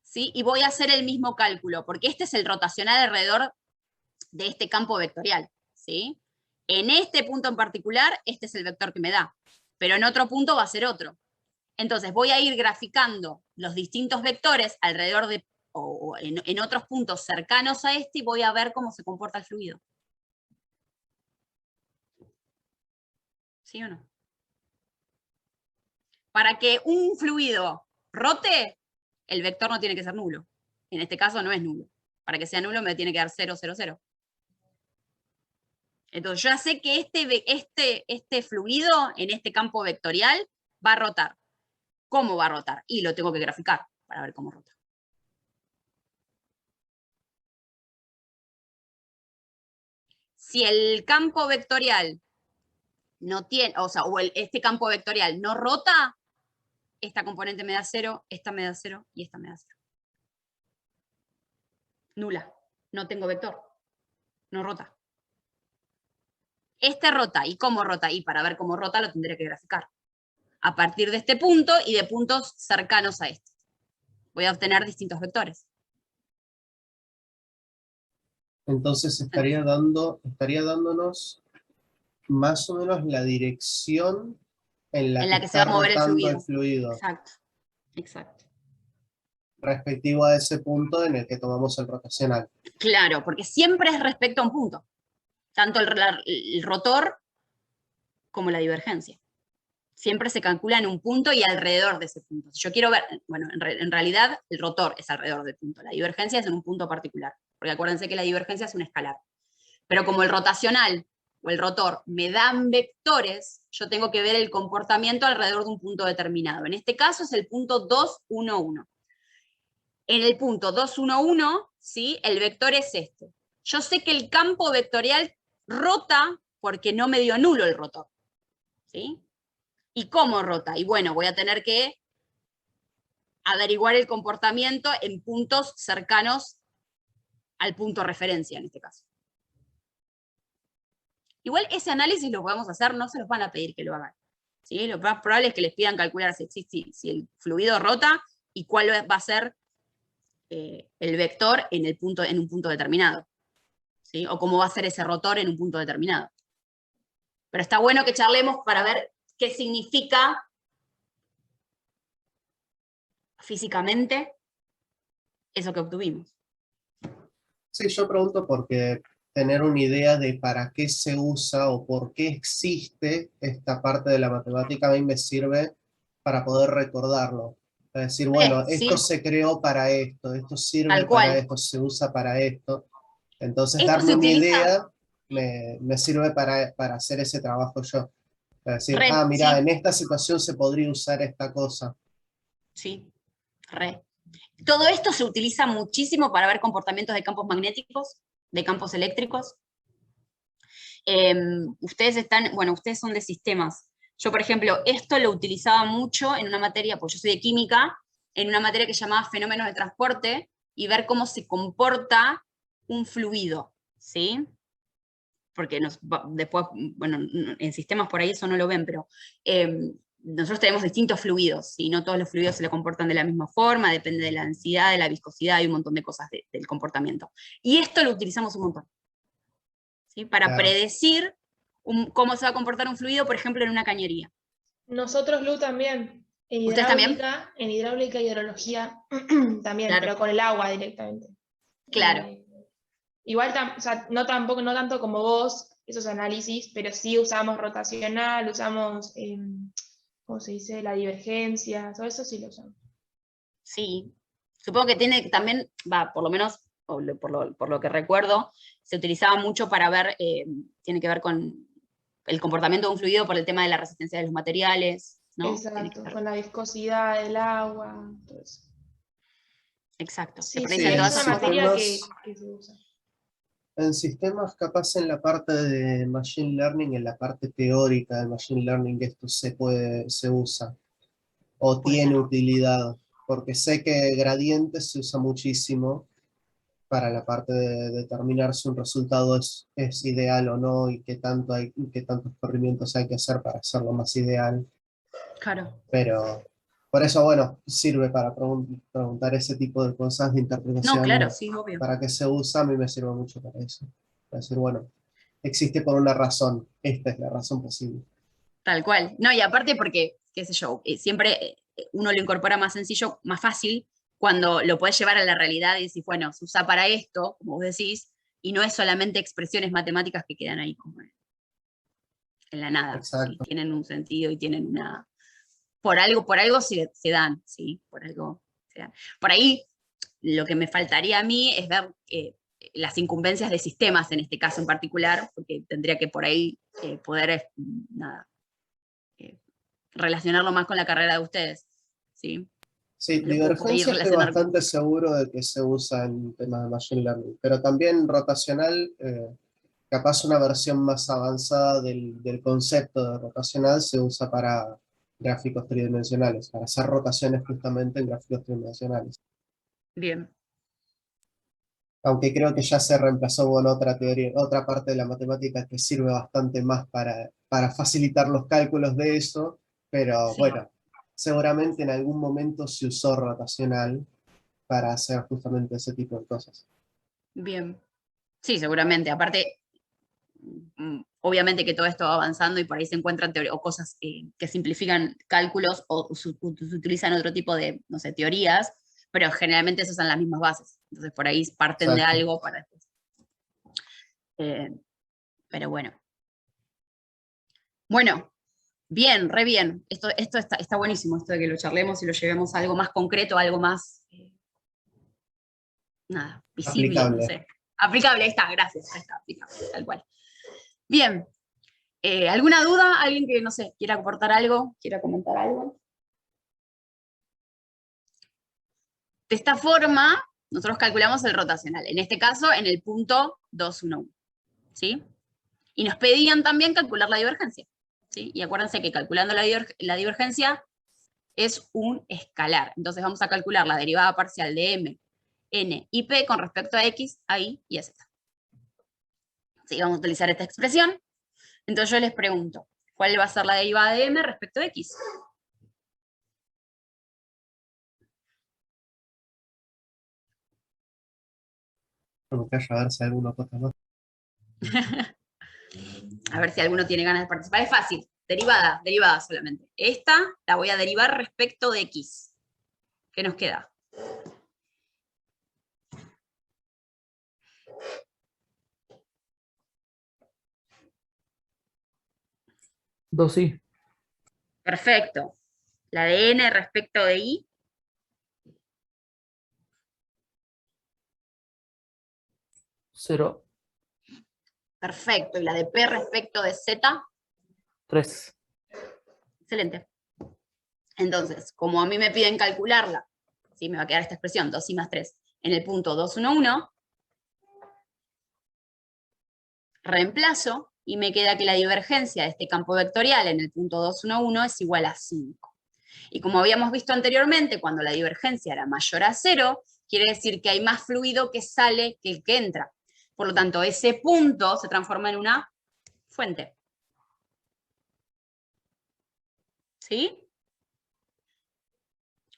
¿sí? Y voy a hacer el mismo cálculo, porque este es el rotacional alrededor de este campo vectorial, ¿sí? En este punto en particular, este es el vector que me da, pero en otro punto va a ser otro. Entonces voy a ir graficando los distintos vectores alrededor de, o en otros puntos cercanos a este, y voy a ver cómo se comporta el fluido. ¿Sí o no? Para que un fluido rote, el vector no tiene que ser nulo. En este caso no es nulo. Para que sea nulo me tiene que dar 0, 0, 0. Entonces yo ya sé que este fluido en este campo vectorial va a rotar. ¿Cómo va a rotar? Y lo tengo que graficar para ver cómo rota. Si el campo vectorial no tiene, o sea, este campo vectorial no rota, esta componente me da 0, esta me da 0 y esta me da 0. Nula. No tengo vector. No rota. Este rota. ¿Y cómo rota? Y para ver cómo rota lo tendré que graficar. A partir de este punto y de puntos cercanos a este. Voy a obtener distintos vectores. Entonces estaría dándonos más o menos la dirección en la que se va está a mover rotando el fluido. Exacto, exacto. Respectivo a ese punto en el que tomamos el rotacional. Claro, porque siempre es respecto a un punto. Tanto el rotor como la divergencia. Siempre se calcula en un punto y alrededor de ese punto. Si yo quiero ver, bueno, en realidad el rotor es alrededor del punto, la divergencia es en un punto particular, porque acuérdense que la divergencia es un escalar. Pero como el rotacional o el rotor me dan vectores, yo tengo que ver el comportamiento alrededor de un punto determinado. En este caso es el punto 2, 1, 1. En el punto 2, 1, 1, ¿sí? El vector es este. Yo sé que el campo vectorial rota porque no me dio nulo el rotor. ¿Sí? ¿Y cómo rota? Y bueno, voy a tener que averiguar el comportamiento en puntos cercanos al punto referencia, en este caso. Igual ese análisis lo podemos hacer, no se los van a pedir que lo hagan. ¿Sí? Lo más probable es que les pidan calcular si el fluido rota y cuál va a ser el vector en un punto determinado. ¿Sí? O cómo va a ser ese rotor en un punto determinado. Pero está bueno que charlemos para ver qué significa físicamente eso que obtuvimos. Sí, yo pregunto porque tener una idea de para qué se usa o por qué existe esta parte de la matemática a mí me sirve para poder recordarlo. Es decir, bueno, Sí, esto se creó para esto sirve tal para cual. esto, se usa para esto. Entonces, Esto darme se una utiliza, idea me sirve para hacer ese trabajo yo. Es decir, mira, sí, en esta situación se podría usar esta cosa. sí, re. Todo esto se utiliza muchísimo para ver comportamientos de campos magnéticos, de campos eléctricos. Ustedes son de sistemas. Yo, por ejemplo, esto lo utilizaba mucho en una materia, pues yo soy de química, en una materia que llamaba fenómenos de transporte, y ver cómo se comporta un fluido, ¿sí? Porque después, bueno, en sistemas por ahí eso no lo ven, pero nosotros tenemos distintos fluidos, y no todos los fluidos se le comportan de la misma forma, depende de la densidad, de la viscosidad, y un montón de cosas del comportamiento. Y esto lo utilizamos un montón, ¿sí? Para Claro. predecir cómo se va a comportar un fluido, por ejemplo, en una cañería. Nosotros, Lu, también. ¿Ustedes también? En hidráulica y hidrología también, Claro. pero con el agua directamente. Claro. Igual, o sea, no tanto como vos, esos análisis, pero sí usamos rotacional, usamos, ¿cómo se dice? La divergencia, todo eso sí lo usamos. Sí. Supongo que tiene también, por lo menos, por lo que recuerdo, se utilizaba mucho para ver, tiene que ver con el comportamiento de un fluido por el tema de la resistencia de los materiales, ¿no? Exacto, con la viscosidad del agua, todo eso. Exacto. Sí, Se sí, predicen es todas una esas cosas. materia que se usa. En sistemas, capaz en la parte de Machine Learning, en la parte teórica de Machine Learning, esto se usa o Puede tiene ser. utilidad, porque sé que gradientes se usa muchísimo para la parte de determinar si un resultado es ideal o no y qué tantos corrimientos hay que hacer para hacerlo más ideal. Claro. Pero por eso, bueno, sirve para preguntar ese tipo de cosas de interpretación. No, claro, sí, obvio. ¿Para qué se usa? A mí me sirve mucho para eso. Para decir, bueno, existe por una razón. Esta es la razón posible. Tal cual. No, y aparte porque, qué sé yo, siempre uno lo incorpora más sencillo, más fácil, cuando lo podés llevar a la realidad y decís, bueno, se usa para esto, como vos decís, y no es solamente expresiones matemáticas que quedan ahí como en la nada. Exacto. ¿Sí? Tienen un sentido y tienen una... Por algo se dan, ¿sí? Por algo se dan. Por ahí, lo que me faltaría a mí es ver las incumbencias de sistemas en este caso en particular, porque tendría que por ahí poder, relacionarlo más con la carrera de ustedes, ¿sí? Sí, Lo puedo por ahí divergencia estoy relacionar con... bastante seguro de que se usa en temas de Machine Learning, pero también rotacional, capaz una versión más avanzada del concepto de rotacional se usa para gráficos tridimensionales, para hacer rotaciones justamente en gráficos tridimensionales. Bien. Aunque creo que ya se reemplazó con otra teoría, otra parte de la matemática que sirve bastante más para facilitar los cálculos de eso, pero Sí. bueno, seguramente en algún momento se usó rotacional para hacer justamente ese tipo de cosas. Bien. Sí, seguramente. Aparte, obviamente que todo esto va avanzando y por ahí se encuentran o cosas que simplifican cálculos o se utilizan otro tipo de, no sé, teorías, pero generalmente esas son las mismas bases. Entonces por ahí parten de Exacto. algo para después. Pero bueno. Bueno, bien, re bien. Esto está buenísimo, esto de que lo charlemos y lo llevemos a algo más concreto, algo más, visible, Aplicable. no sé. Aplicable, ahí está, gracias. Ahí está, aplicable, tal cual. Bien. ¿Alguna duda? ¿Alguien que, no sé, quiera aportar algo? ¿Quiera comentar algo? De esta forma, nosotros calculamos el rotacional. En este caso, en el punto 211. ¿Sí? Y nos pedían también calcular la divergencia. ¿Sí? Y acuérdense que calculando la divergencia es un escalar. Entonces vamos a calcular la derivada parcial de m, n y p con respecto a x, a y y a z. ¿Sí? Vamos a utilizar esta expresión. Entonces yo les pregunto, ¿cuál va a ser la derivada de m respecto de x? Como que a ver si alguno cosa más. A ver si alguno tiene ganas de participar. Es fácil, derivada solamente. Esta la voy a derivar respecto de x. ¿Qué nos queda? Dos i. Perfecto. La de n respecto de y. Cero. Perfecto. Y la de p respecto de z. 3. Excelente. Entonces, como a mí me piden calcularla, ¿sí? Me va a quedar esta expresión, 2i más 3, en el punto 2, 1, 1, reemplazo, y me queda que la divergencia de este campo vectorial en el punto 2, 1, 1 es igual a 5. Y como habíamos visto anteriormente, cuando la divergencia era mayor a 0, quiere decir que hay más fluido que sale que el que entra. Por lo tanto, ese punto se transforma en una fuente. ¿Sí?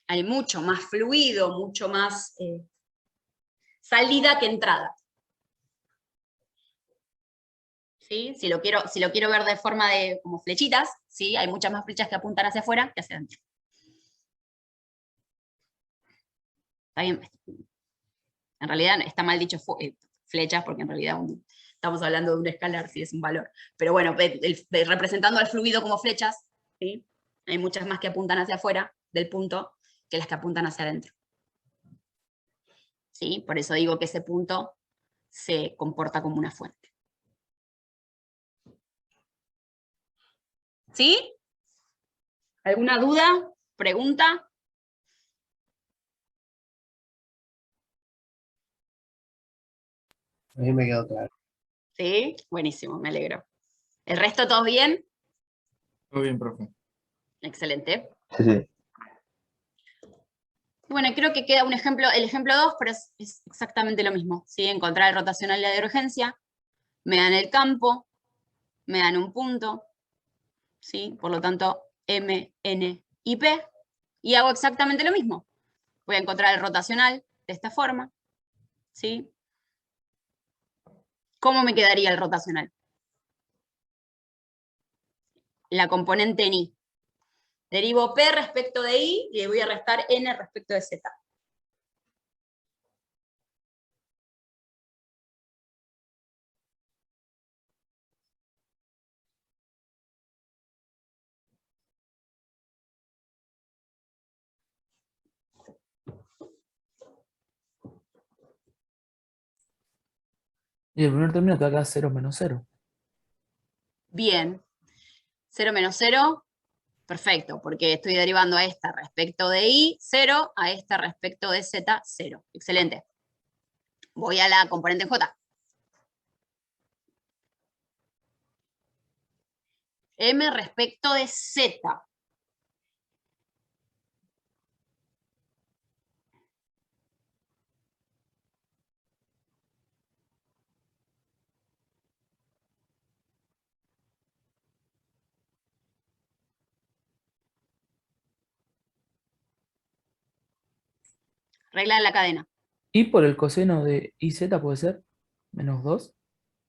Hay mucho más fluido, mucho más salida que entrada. ¿Sí? Si lo quiero ver de forma de como flechitas, ¿sí? Hay muchas más flechas que apuntan hacia afuera que hacia adentro. ¿Está bien? En realidad está mal dicho flechas, porque en realidad estamos hablando de un escalar, si es un valor. Pero bueno, representando al fluido como flechas, ¿sí? Hay muchas más que apuntan hacia afuera del punto que las que apuntan hacia adentro. ¿Sí? Por eso digo que ese punto se comporta como una fuente. ¿Sí? ¿Alguna duda? ¿Pregunta? A mí me quedó claro. Sí, buenísimo, me alegro. ¿El resto todos bien? Todo bien, profe. Excelente. Sí, sí. Bueno, creo que queda un ejemplo, el ejemplo 2, pero es exactamente lo mismo. ¿Sí? Encontrar el rotacional de la divergencia, me dan el campo, me dan un punto, ¿sí? Por lo tanto, M, N y P, y hago exactamente lo mismo. Voy a encontrar el rotacional de esta forma, ¿sí? ¿Cómo me quedaría el rotacional? La componente en I. Derivo P respecto de I y le voy a restar N respecto de Z. Y el primer término te va a quedar 0 menos 0. Bien. 0 menos 0, perfecto, porque estoy derivando a esta respecto de I, 0, a esta respecto de Z, 0. Excelente. Voy a la componente en J. M respecto de Z. Regla de la cadena. Y por el coseno de IZ puede ser menos 2.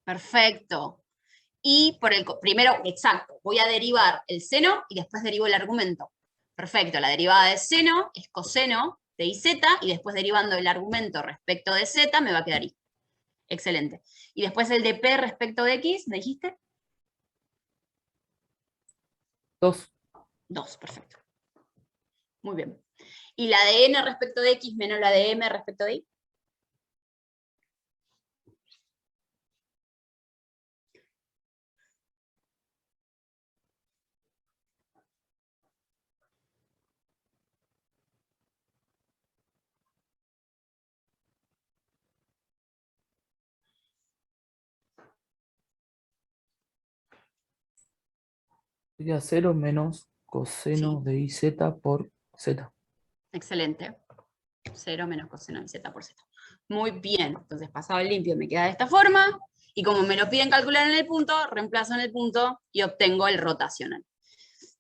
Perfecto. Y por el primero, exacto, voy a derivar el seno y después derivo el argumento. Perfecto, la derivada de seno es coseno de IZ y después derivando el argumento respecto de Z me va a quedar I. Excelente. Y después el de P respecto de X, ¿me dijiste? 2. 2, perfecto. Muy bien. ¿Y la de N respecto de X menos la de M respecto de Y? Sería 0 menos coseno Sí. de IZ por Z. Excelente. 0 menos coseno de Z por Z. Muy bien. Entonces, pasado el limpio me queda de esta forma. Y como me lo piden calcular en el punto, reemplazo en el punto y obtengo el rotacional.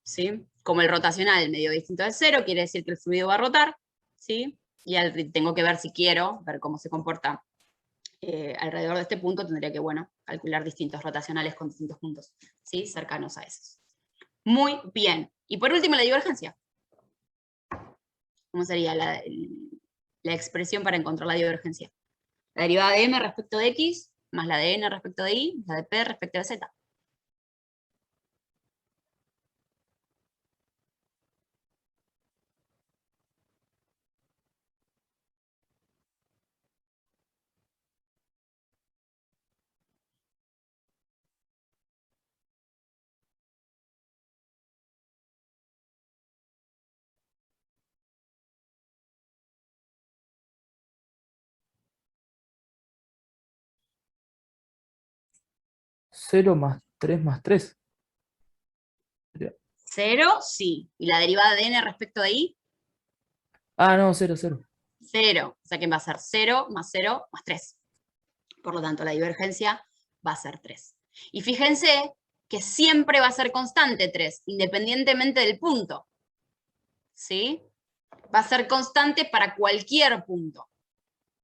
¿Sí? Como el rotacional medio distinto del 0, quiere decir que el fluido va a rotar, ¿sí? Y tengo que ver si quiero, ver cómo se comporta alrededor de este punto, tendría que, bueno, calcular distintos rotacionales con distintos puntos, ¿sí? Cercanos a esos. Muy bien. Y por último, la divergencia. ¿Cómo sería la expresión para encontrar la divergencia? La derivada de m respecto de x, más la de n respecto de y, más la de p respecto de z. Cero más 3 más 3. 0, sí. ¿Y la derivada de n respecto de y? Ah, no, 0, 0. 0. O sea que va a ser 0 más 3. Por lo tanto, la divergencia va a ser 3. Y fíjense que siempre va a ser constante 3, independientemente del punto. ¿Sí? Va a ser constante para cualquier punto.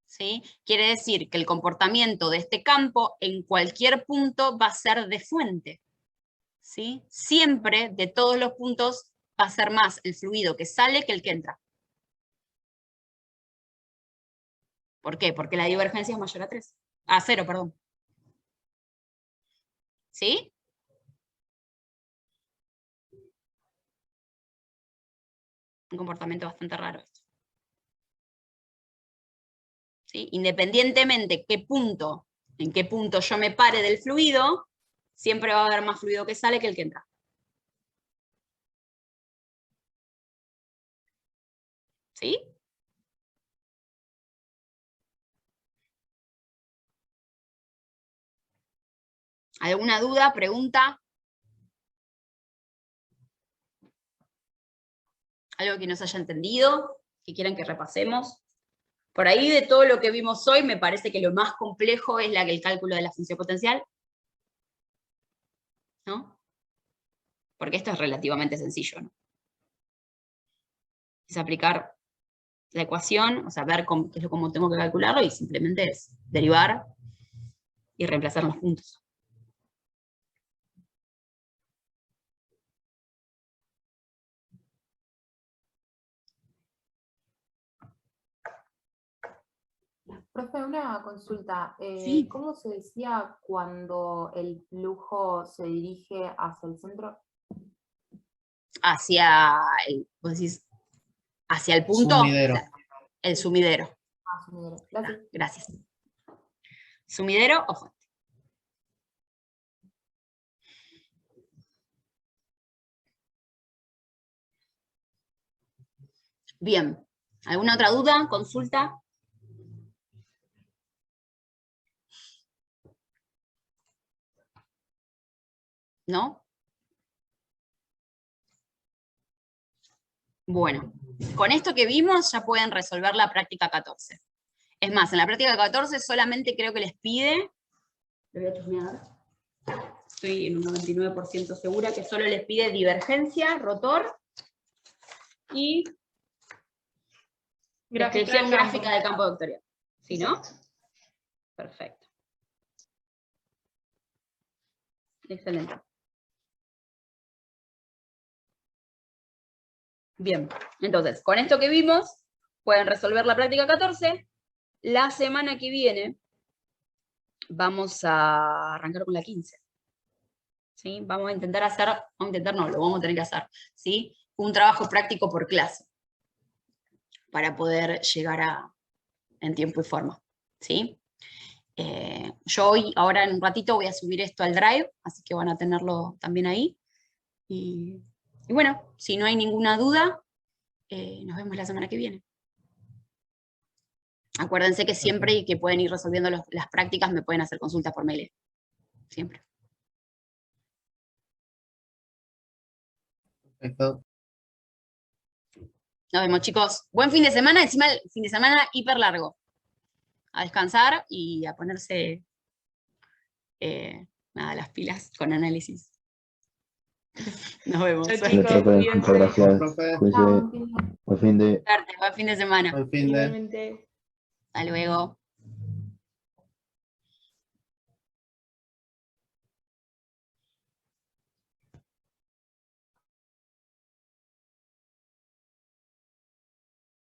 ¿Sí? Quiere decir que el comportamiento de este campo en cualquier punto va a ser de fuente. ¿Sí? Siempre, de todos los puntos, va a ser más el fluido que sale que el que entra. ¿Por qué? Porque la divergencia es mayor a 3. A 0, perdón. ¿Sí? Un comportamiento bastante raro esto. ¿Sí? Independientemente en qué punto yo me pare del fluido, siempre va a haber más fluido que sale que el que entra. ¿Sí? ¿Alguna duda, pregunta? ¿Algo que no se haya entendido? ¿Que quieran que repasemos? Por ahí de todo lo que vimos hoy, me parece que lo más complejo es el cálculo de la función potencial. ¿No? Porque esto es relativamente sencillo, ¿no? Es aplicar la ecuación, o sea, ver cómo tengo que calcularlo, y simplemente es derivar y reemplazar los puntos. Profe, una consulta. Sí. ¿Cómo se decía cuando el flujo se dirige hacia el centro? Vos decís, hacia el punto, Sumidero. el sumidero. Ah, sumidero. Gracias. Gracias. Sumidero o fuente. Bien. ¿Alguna otra duda? ¿Consulta? ¿No? Bueno, con esto que vimos ya pueden resolver la práctica 14. Es más, en la práctica 14 solamente creo que les pide, lo voy a chusmear, estoy en un 99% segura que solo les pide divergencia, rotor y descripción gráfica del campo vectorial. ¿Sí, no? Exacto. Perfecto. Excelente. Bien, entonces, con esto que vimos, pueden resolver la práctica 14. La semana que viene vamos a arrancar con la 15. ¿Sí? Vamos a intentar hacer, lo vamos a tener que hacer, ¿sí? Un trabajo práctico por clase, para poder llegar en tiempo y forma, ¿sí? Yo hoy, ahora en un ratito, voy a subir esto al Drive, así que van a tenerlo también ahí. Y bueno, si no hay ninguna duda, nos vemos la semana que viene. Acuérdense que siempre que pueden ir resolviendo las prácticas, me pueden hacer consultas por mail. Siempre. Perfecto. Nos vemos, chicos. Buen fin de semana, encima el fin de semana hiper largo. A descansar y a ponerse nada, las pilas con análisis. Nos vemos. Chao, Suerte, Bueno, chicos, profe, cuídense. muchas gracias. Profe, Cuídense. Chao, Buen fin de... buen fin de semana. buen fin de... Igualmente. Hasta luego.